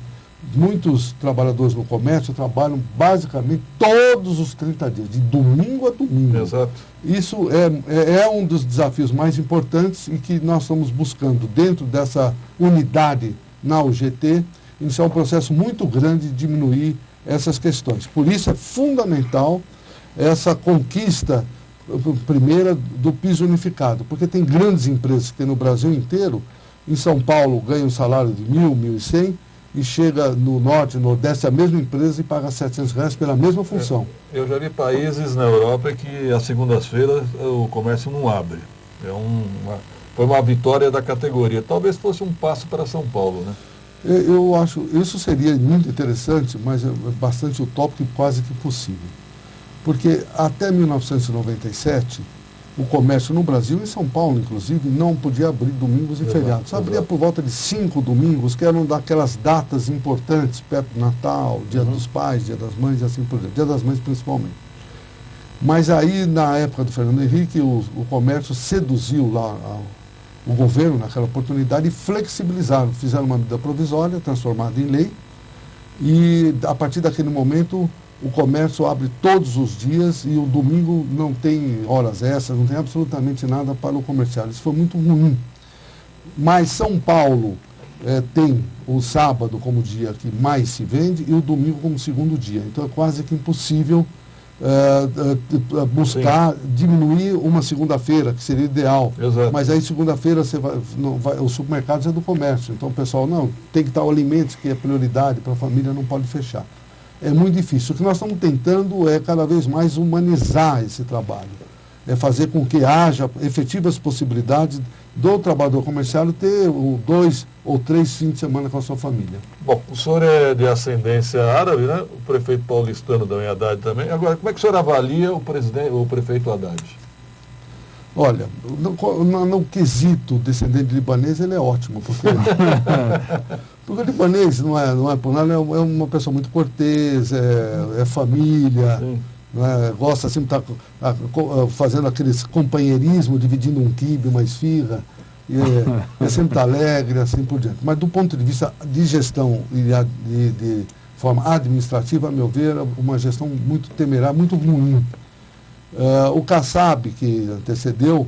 muitos trabalhadores no comércio trabalham basicamente todos os 30 dias, de domingo a domingo. Exato. Isso é um dos desafios mais importantes e que nós estamos buscando, dentro dessa unidade na UGT, iniciar um processo muito grande de diminuir essas questões. Por isso é fundamental essa conquista primeira do piso unificado, porque tem grandes empresas que tem no Brasil inteiro, em São Paulo ganha um salário de 1.000, 1.100, e chega no norte, no nordeste, a mesma empresa e paga R$700 pela mesma função. Eu já vi países na Europa que às segundas-feiras o comércio não abre. Foi uma vitória da categoria. Talvez fosse um passo para São Paulo, né? Eu acho, isso seria muito interessante, mas é bastante utópico e quase que impossível. Porque até 1997, o comércio no Brasil, em São Paulo inclusive, não podia abrir domingos e feriados. Abria por volta de 5 domingos, que eram daquelas datas importantes, perto do Natal, Dia dos Pais, Dia das Mães e assim por diante. Dia das Mães principalmente. Mas aí, na época do Fernando Henrique, o comércio seduziu lá o governo naquela oportunidade e flexibilizaram, fizeram uma medida provisória, transformada em lei, e a partir daquele momento o comércio abre todos os dias e o domingo não tem horas extras, não tem absolutamente nada para o comerciário. Isso foi muito ruim. Mas São Paulo tem o sábado como dia que mais se vende e o domingo como segundo dia. Então é quase que impossível buscar diminuir uma segunda-feira, que seria ideal. Exato. Mas aí segunda-feira os supermercados é do comércio. Então o pessoal, não, tem que estar o alimento, que é prioridade para a família, não pode fechar. É muito difícil. O que nós estamos tentando é cada vez mais humanizar esse trabalho. É fazer com que haja efetivas possibilidades do trabalhador comerciário ter 2 ou 3 fins de semana com a sua família. Bom, o senhor é de ascendência árabe, né? O prefeito paulistano da Haddad também. Agora, como é que o senhor avalia o prefeito Haddad? Olha, no quesito descendente libanês, ele é ótimo, porque o libanês não é por nada, é uma pessoa muito cortês, é família, gosta sempre de estar fazendo aqueles companheirismo, dividindo um quibe, uma esfirra, é sempre tá alegre, assim por diante. Mas do ponto de vista de gestão e de forma administrativa, a meu ver, uma gestão muito temerária, muito ruim. O Kassab, que antecedeu,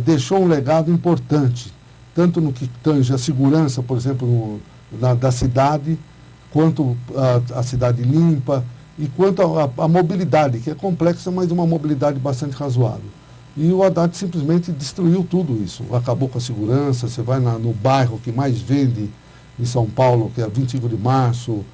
deixou um legado importante, tanto no que tange a segurança, por exemplo, da cidade, quanto a cidade limpa, e quanto à mobilidade, que é complexa, mas uma mobilidade bastante razoável. E o Haddad simplesmente destruiu tudo isso. Acabou com a segurança, você vai no bairro que mais vende em São Paulo, que é 25 de Março,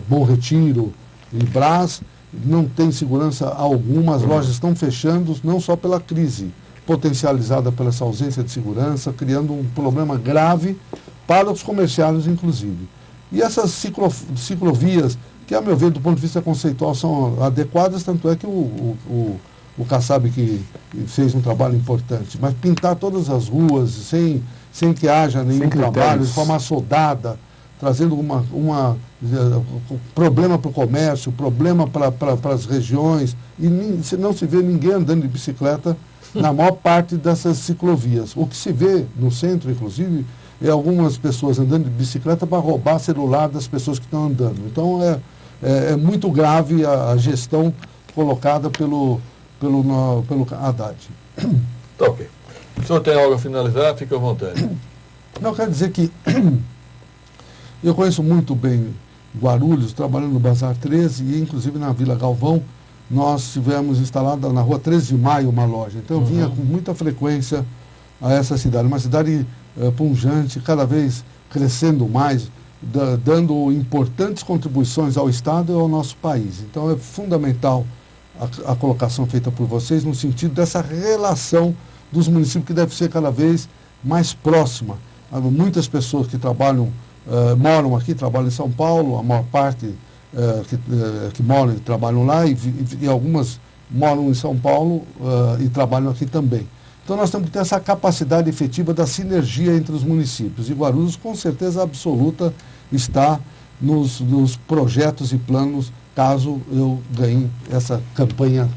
Bom Retiro e Brás, não tem segurança alguma, as lojas estão fechando, não só pela crise potencializada pela essa ausência de segurança, criando um problema grave para os comerciários, inclusive. E essas ciclovias, que, a meu ver, do ponto de vista conceitual, são adequadas, tanto é que o Kassab que fez um trabalho importante, mas pintar todas as ruas sem que haja nenhum trabalho, de forma assodada, trazendo um problema para o comércio, problema para as regiões, e não se vê ninguém andando de bicicleta na maior parte dessas ciclovias. O que se vê no centro, inclusive, é algumas pessoas andando de bicicleta para roubar celular das pessoas que estão andando. Então é muito grave a gestão colocada pelo Haddad. Tá ok. O senhor tem algo a finalizar? Fique à vontade. Não, quero dizer que eu conheço muito bem Guarulhos, trabalhando no Bazar 13 e inclusive na Vila Galvão, nós tivemos instalada na rua 13 de Maio uma loja. Então eu vinha com muita frequência a essa cidade, uma cidade pujante, cada vez crescendo mais, dando importantes contribuições ao Estado e ao nosso país. Então é fundamental a colocação feita por vocês no sentido dessa relação dos municípios que deve ser cada vez mais próxima. Há muitas pessoas que moram aqui, trabalham em São Paulo, a maior parte que moram e trabalham lá, e algumas moram em São Paulo e trabalham aqui também. Então nós temos que ter essa capacidade efetiva da sinergia entre os municípios. E Guarulhos, com certeza absoluta, está nos projetos e planos, caso eu ganhe essa campanha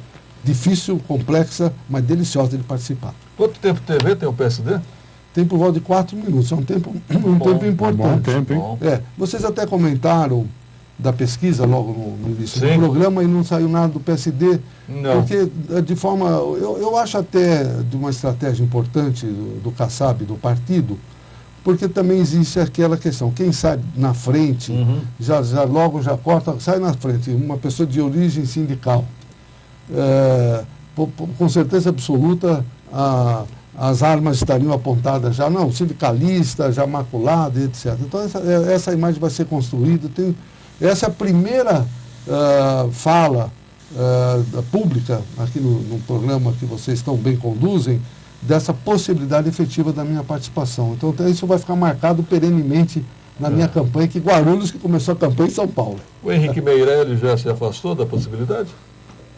difícil, complexa, mas deliciosa de participar. Quanto tempo de TV tem o PSD? Tem por volta de 4 minutos, é um tempo importante. Bom tempo, hein? Vocês até comentaram da pesquisa logo no início do programa e não saiu nada do PSD. Não. Porque de forma, eu acho até de uma estratégia importante do Kassab, do partido, porque também existe aquela questão, quem sai na frente, logo já corta, sai na frente, uma pessoa de origem sindical. Com certeza absoluta, as armas estariam apontadas já, não, sindicalista, já maculado, etc. Então essa imagem vai ser construída. Essa é a primeira fala pública aqui no programa que vocês tão bem conduzem, dessa possibilidade efetiva da minha participação. Então isso vai ficar marcado perenemente na minha campanha, que Guarulhos que começou a campanha em São Paulo. O Henrique Meirelles já se afastou da possibilidade?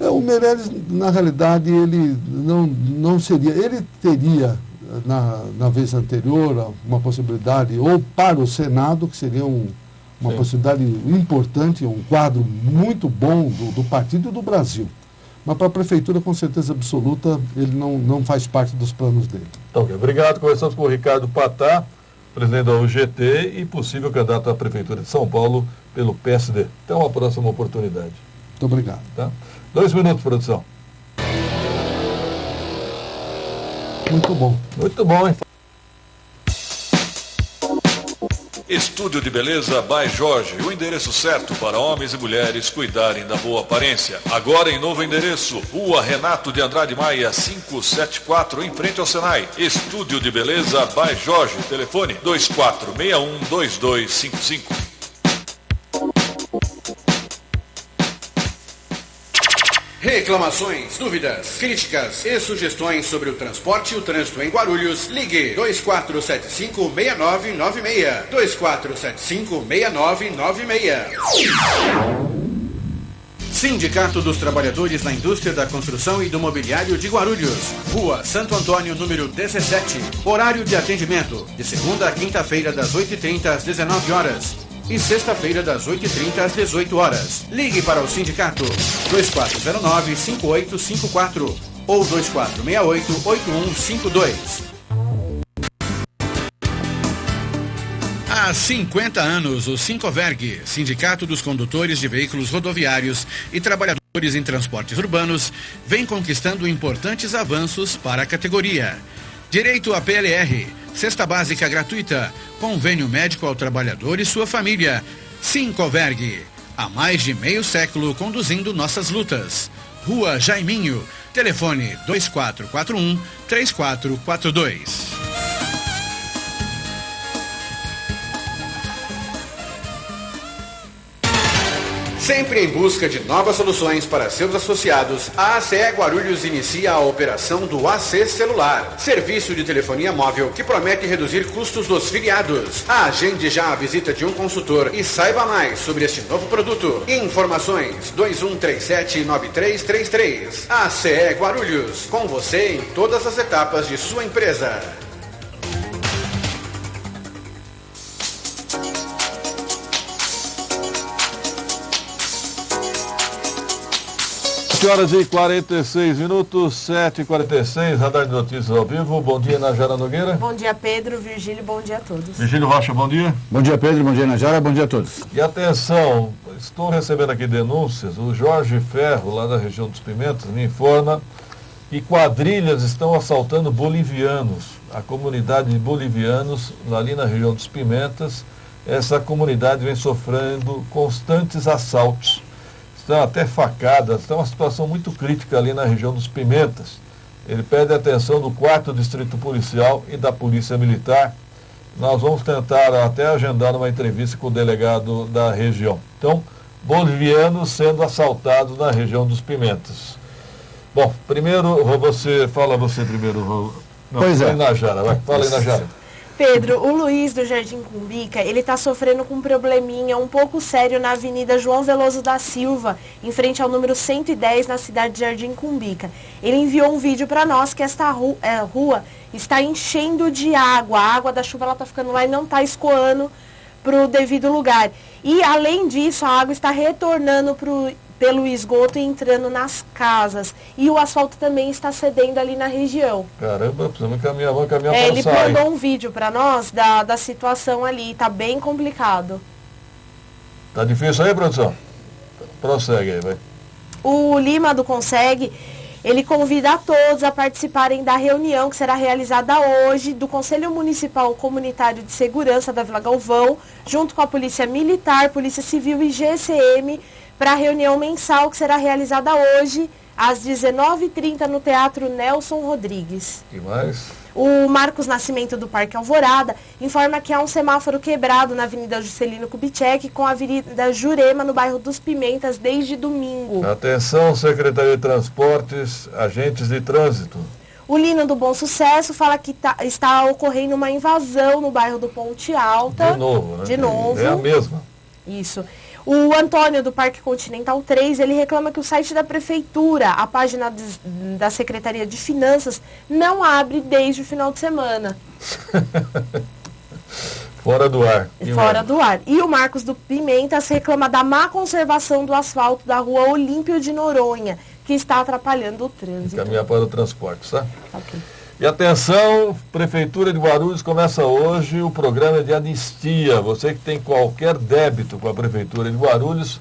O Meirelles, na realidade, ele não seria... Ele teria, na vez anterior, uma possibilidade, ou para o Senado, que seria uma possibilidade importante, um quadro muito bom do partido e do Brasil. Mas para a Prefeitura, com certeza absoluta, ele não faz parte dos planos dele. Ok, obrigado. Conversamos com o Ricardo Patá, presidente da UGT e possível candidato à Prefeitura de São Paulo pelo PSD. Até uma próxima oportunidade. Muito obrigado. Tá? 2 minutos, produção. Muito bom. Muito bom, hein? Estúdio de Beleza by Jorge, o endereço certo para homens e mulheres cuidarem da boa aparência. Agora em novo endereço, Rua Renato de Andrade Maia, 574, em frente ao Senai. Estúdio de Beleza by Jorge, telefone 2461-2255. Reclamações, dúvidas, críticas e sugestões sobre o transporte e o trânsito em Guarulhos, ligue 2475-6996. 2475-6996. Sindicato dos Trabalhadores na Indústria da Construção e do Mobiliário de Guarulhos. Rua Santo Antônio, número 17. Horário de atendimento, de segunda a quinta-feira, das 8h30 às 19 horas. E sexta-feira, das 8h30 às 18 horas. Ligue para o sindicato 2409-5854 ou 2468-8152. Há 50 anos, o Sincoverg, Sindicato dos Condutores de Veículos Rodoviários e Trabalhadores em Transportes Urbanos, vem conquistando importantes avanços para a categoria. Direito à PLR, cesta básica gratuita, convênio médico ao trabalhador e sua família. Sincoverg, Há mais de meio século conduzindo nossas lutas. Rua Jaiminho, telefone 2441-3442. Sempre em busca de novas soluções para seus associados, a ACE Guarulhos inicia a operação do AC Celular, serviço de telefonia móvel que promete reduzir custos dos filiados. Agende já a visita de um consultor e saiba mais sobre este novo produto. Informações 2137-9333. ACE Guarulhos, com você em todas as etapas de sua empresa. 7h46, 7h46, Radar de Notícias ao vivo. Bom dia, Najara Nogueira. Bom dia, Pedro, Virgílio, bom dia a todos. Virgílio Rocha, bom dia. Bom dia, Pedro, bom dia, Najara, bom dia a todos. E atenção, estou recebendo aqui denúncias, o Jorge Ferro, lá da região dos Pimentas, me informa que quadrilhas estão assaltando bolivianos, a comunidade de bolivianos, ali na região dos Pimentas. Essa comunidade vem sofrendo constantes assaltos. Estão até facadas, está uma situação muito crítica ali na região dos Pimentas. Ele pede a atenção do 4º Distrito Policial e da Polícia Militar. Nós vamos tentar até agendar uma entrevista com o delegado da região. Então, bolivianos sendo assaltados na região dos Pimentas. Bom, primeiro, fala você primeiro. Não, pois é. Najara, vai, fala aí, Najara. Pedro, o Luiz do Jardim Cumbica, ele está sofrendo com um probleminha um pouco sério na Avenida João Veloso da Silva, em frente ao número 110, na cidade de Jardim Cumbica. Ele enviou um vídeo para nós que esta rua está enchendo de água. A água da chuva está ficando lá e não está escoando para o devido lugar. E, além disso, a água está retornando pelo esgoto e entrando nas casas. E o asfalto também está cedendo ali na região. Caramba, precisamos caminhar para ele mandou um vídeo para nós da situação ali. Está bem complicado. Tá difícil aí, produção? Prossegue aí, vai. O Lima do Consegue, ele convida a todos a participarem da reunião que será realizada hoje do Conselho Municipal Comunitário de Segurança da Vila Galvão, junto com a Polícia Militar, Polícia Civil e GCM, para a reunião mensal que será realizada hoje, às 19h30, no Teatro Nelson Rodrigues. E mais? O Marcos Nascimento, do Parque Alvorada, informa que há um semáforo quebrado na Avenida Juscelino Kubitschek com a Avenida Jurema, no bairro dos Pimentas, desde domingo. Atenção, Secretaria de Transportes, agentes de trânsito. O Lino do Bom Sucesso fala que está ocorrendo uma invasão no bairro do Ponte Alta. De novo, né? De novo. É a mesma. Isso. O Antônio, do Parque Continental 3, ele reclama que o site da Prefeitura, a página da Secretaria de Finanças, não abre desde o final de semana. Fora do ar. Fora do ar. E o Marcos do Pimentas reclama da má conservação do asfalto da rua Olímpio de Noronha, que está atrapalhando o trânsito. Caminhar para o transporte, tá? Ok. E atenção, Prefeitura de Guarulhos começa hoje o programa de anistia. Você que tem qualquer débito com a Prefeitura de Guarulhos,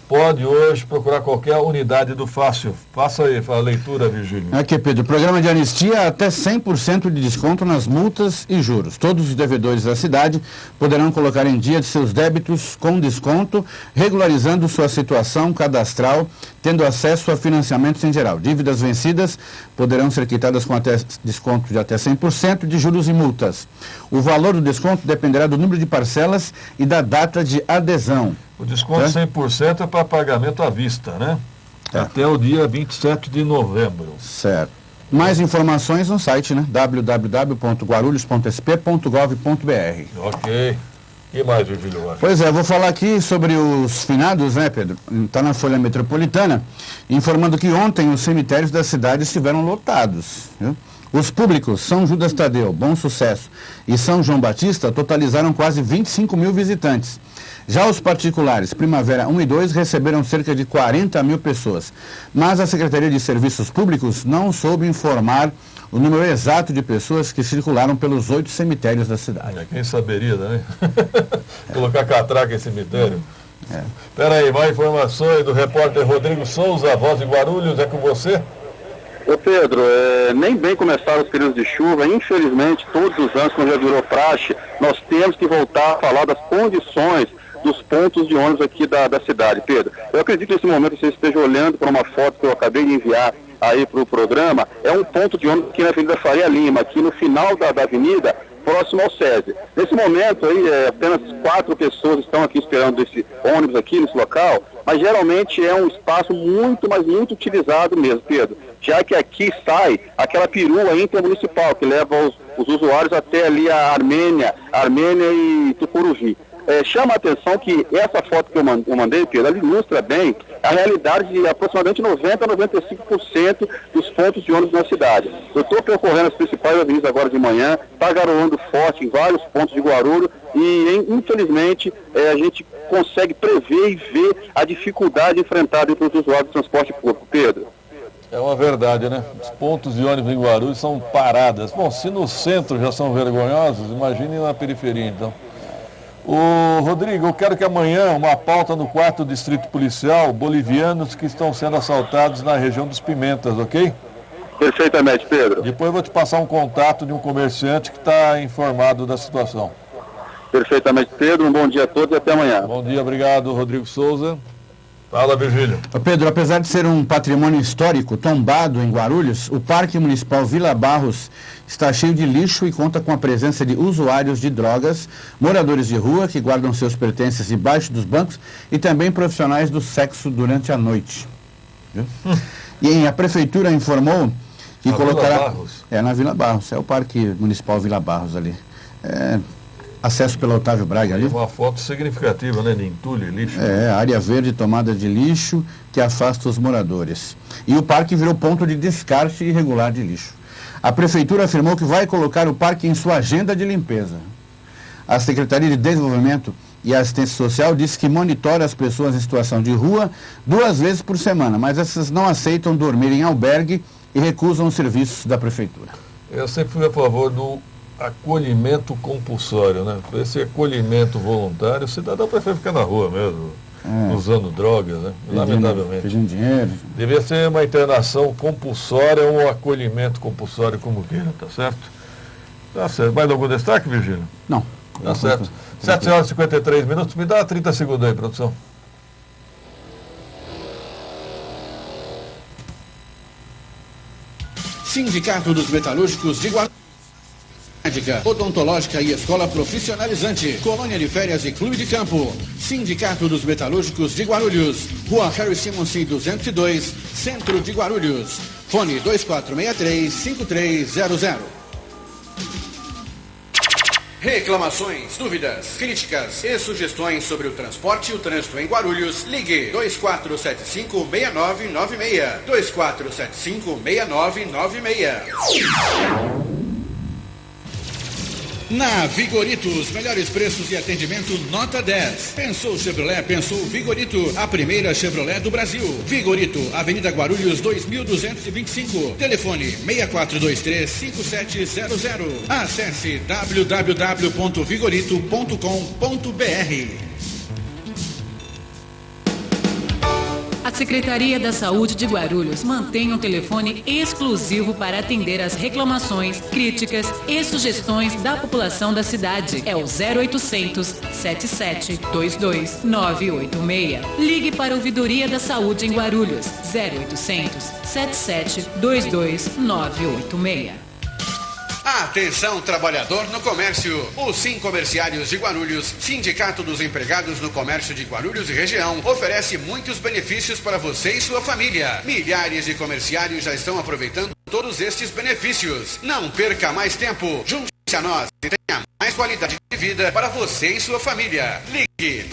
pode hoje procurar qualquer unidade do Fácil. Faça aí a leitura, Virgílio. Aqui, Pedro, programa de anistia até 100% de desconto nas multas e juros. Todos os devedores da cidade poderão colocar em dia de seus débitos com desconto, regularizando sua situação cadastral, tendo acesso a financiamentos em geral. Dívidas vencidas poderão ser quitadas com até desconto de até 100% de juros e multas. O valor do desconto dependerá do número de parcelas e da data de adesão. O desconto 100% é para pagamento à vista, né? É. Até o dia 27 de novembro. Certo. Mais informações no site, né? www.guarulhos.sp.gov.br. Ok. E mais, Virgílio? Pois é, vou falar aqui sobre os finados, né, Pedro? Está na Folha Metropolitana, informando que ontem os cemitérios da cidade estiveram lotados, viu? Os públicos São Judas Tadeu, Bom Sucesso e São João Batista totalizaram quase 25 mil visitantes. Já os particulares, Primavera 1 e 2, receberam cerca de 40 mil pessoas. Mas a Secretaria de Serviços Públicos não soube informar o número exato de pessoas que circularam pelos 8 cemitérios da cidade. Quem saberia, né? Colocar catraca em cemitério. Espera aí, mais informações do repórter Rodrigo Souza, Voz de Guarulhos, é com você? Ô Pedro, nem bem começaram os períodos de chuva, infelizmente todos os anos, quando já virou praxe, nós temos que voltar a falar das condições dos pontos de ônibus aqui da cidade, Pedro. Eu acredito que nesse momento você esteja olhando para uma foto que eu acabei de enviar aí para o programa. É um ponto de ônibus aqui na Avenida Faria Lima, aqui no final da avenida, próximo ao SESI. Nesse momento aí, apenas 4 pessoas estão aqui esperando esse ônibus aqui nesse local, mas geralmente é um espaço muito, mas muito utilizado mesmo, Pedro, já que aqui sai aquela perua intermunicipal que leva os usuários até ali a Armênia e Tucuruvi. Chama a atenção que essa foto que eu mandei, Pedro, ela ilustra bem a realidade de aproximadamente 90% a 95% dos pontos de ônibus na cidade. Eu estou percorrendo as principais avenidas agora de manhã, está garoando forte em vários pontos de Guarulhos e, infelizmente, a gente consegue prever e ver a dificuldade enfrentada pelos usuários do transporte público. Pedro. É uma verdade, né? Os pontos de ônibus em Guarulhos são paradas. Bom, se no centro já são vergonhosos, imagine na periferia, então. Ô, Rodrigo, eu quero que amanhã uma pauta no 4º Distrito Policial, bolivianos que estão sendo assaltados na região dos Pimentas, ok? Perfeitamente, Pedro. Depois eu vou te passar um contato de um comerciante que está informado da situação. Perfeitamente, Pedro. Um bom dia a todos e até amanhã. Bom dia, obrigado, Rodrigo Souza. Fala, Virgílio. Pedro, apesar de ser um patrimônio histórico tombado em Guarulhos, o Parque Municipal Vila Barros está cheio de lixo e conta com a presença de usuários de drogas, moradores de rua que guardam seus pertences debaixo dos bancos e também profissionais do sexo durante a noite. E a prefeitura informou que colocará... Vila Barros. Na Vila Barros, é o Parque Municipal Vila Barros ali. Acesso pelo Otávio Braga ali. Uma foto significativa, né? De entulho e lixo. Área verde, tomada de lixo que afasta os moradores. E o parque virou ponto de descarte irregular de lixo. A prefeitura afirmou que vai colocar o parque em sua agenda de limpeza. A Secretaria de Desenvolvimento e Assistência Social disse que monitora as pessoas em situação de rua 2 vezes por semana, mas essas não aceitam dormir em albergue e recusam os serviços da prefeitura. Eu sempre fui a favor do acolhimento compulsório, né? Esse acolhimento voluntário, o cidadão prefere ficar na rua mesmo, usando drogas, né? Lamentavelmente. Pedindo dinheiro. Devia ser uma internação compulsória ou um acolhimento compulsório, como queira, tá certo? Tá certo. Mais algum destaque, Virgílio? Não. Tá certo. 7h53, me dá 30 segundos aí, produção. Sindicato dos Metalúrgicos de Guarulhos. Médica, odontológica e escola profissionalizante, colônia de férias e clube de campo. Sindicato dos Metalúrgicos de Guarulhos, Rua Harry Simonsen 202, Centro de Guarulhos. Fone 2463-5300. Reclamações, dúvidas, críticas e sugestões sobre o transporte e o trânsito em Guarulhos, ligue 2475-6996. 2475-6996. Na Vigorito, os melhores preços e atendimento nota 10. Pensou Chevrolet, pensou Vigorito, a primeira Chevrolet do Brasil. Vigorito, Avenida Guarulhos 2225. Telefone 6423-5700. Acesse www.vigorito.com.br. A Secretaria da Saúde de Guarulhos mantém um telefone exclusivo para atender as reclamações, críticas e sugestões da população da cidade. É o 0800 7722 986. Ligue para a Ouvidoria da Saúde em Guarulhos. 0800 7722 986. Atenção, trabalhador no comércio. O Sim Comerciários de Guarulhos, Sindicato dos Empregados no Comércio de Guarulhos e região, oferece muitos benefícios para você e sua família. Milhares de comerciários já estão aproveitando todos estes benefícios. Não perca mais tempo. Junte-se a nós e tenha mais qualidade de vida para você e sua família. Ligue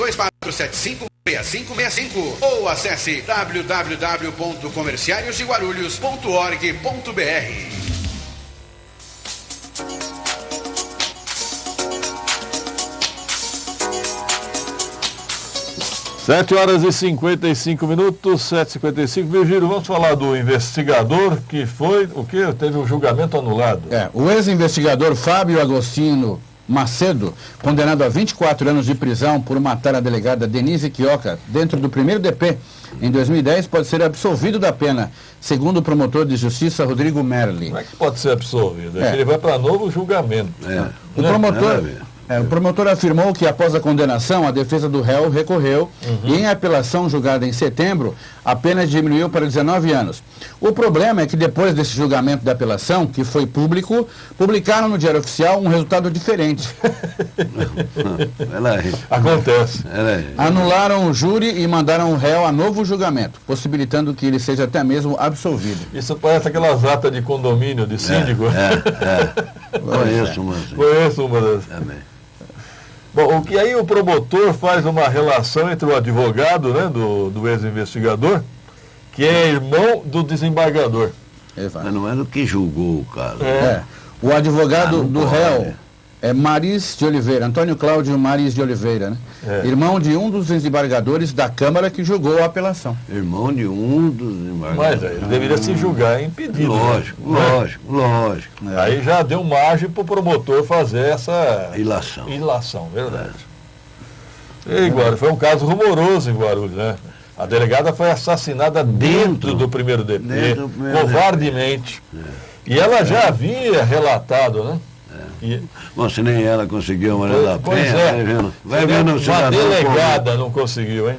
2475-6565 ou acesse www.comerciariosdeguarulhos.org.br. 7h55, 7h55. Virgílio, vamos falar do investigador que foi, teve um julgamento anulado. O ex-investigador Fábio Agostino Macedo, condenado a 24 anos de prisão por matar a delegada Denise Quioca dentro do primeiro DP em 2010, pode ser absolvido da pena, segundo o promotor de justiça Rodrigo Merli. Como é que pode ser absolvido? Ele vai para novo julgamento. O promotor... O promotor afirmou que após a condenação, a defesa do réu recorreu e em apelação julgada em setembro, a pena diminuiu para 19 anos. O problema é que depois desse julgamento da apelação, que foi público, publicaram no Diário Oficial um resultado diferente. Acontece. Anularam o júri e mandaram o réu a novo julgamento, possibilitando que ele seja até mesmo absolvido. Isso parece aquelas atas de condomínio, de síndico. Conheço uma. Conheço uma das. Bom, o que aí o promotor faz uma relação entre o advogado, né, do ex-investigador, que é irmão do desembargador. Mas não é do que julgou o caso. O advogado do réu é Maris de Oliveira, Antônio Cláudio Maris de Oliveira, né? Irmão de um dos desembargadores da Câmara que julgou a apelação. Irmão de um dos desembargadores. Mas ele deveria se julgar impedido. Lógico. Aí já deu margem para o promotor fazer essa ilação, verdade. E Guarulhos, foi um caso rumoroso em Guarulhos, né? A delegada foi assassinada dentro do primeiro DP, covardemente. E ela já havia relatado, né? Bom, se nem ela conseguiu, Maria da Penha, vai vendo o cidadão. A delegada não conseguiu, hein?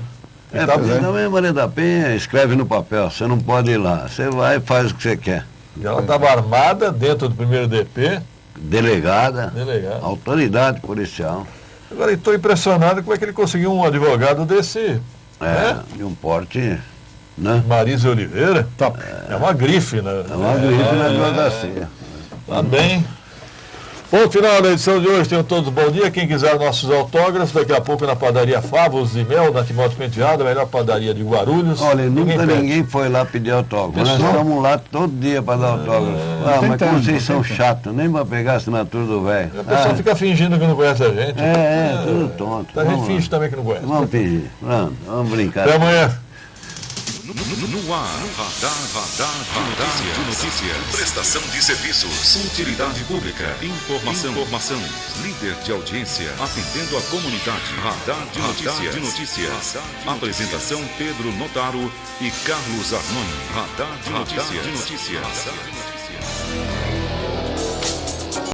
Também Maria da Penha escreve no papel, você não pode ir lá, você vai e faz o que você quer. E ela estava armada dentro do primeiro DP. Delegada. Autoridade policial. Agora, estou impressionado como é que ele conseguiu um advogado desse. De um porte, né? Marisa Oliveira. Top. É uma grife, né? É uma grife na advocacia. Tá bem. Bom, final da edição de hoje, tenham todos bom dia. Quem quiser nossos autógrafos, daqui a pouco na padaria Favos e Mel, na Timóteo Penteado, a melhor padaria de Guarulhos. Olha, ninguém foi lá pedir autógrafo. Nós estamos lá todo dia para dar autógrafo. Mas como vocês são chatos, nem para pegar a assinatura do velho. A pessoa fica fingindo que não conhece a gente. Tudo tonto. A gente finge também que não conhece. Vamos fingir. Vamos brincar. Até amanhã. No ar, radar de notícia, prestação de serviços, utilidade pública, informação, líder de audiência, atendendo a comunidade. Radar de notícias. Apresentação Pedro Notaro e Carlos Armani. Radar de notícias.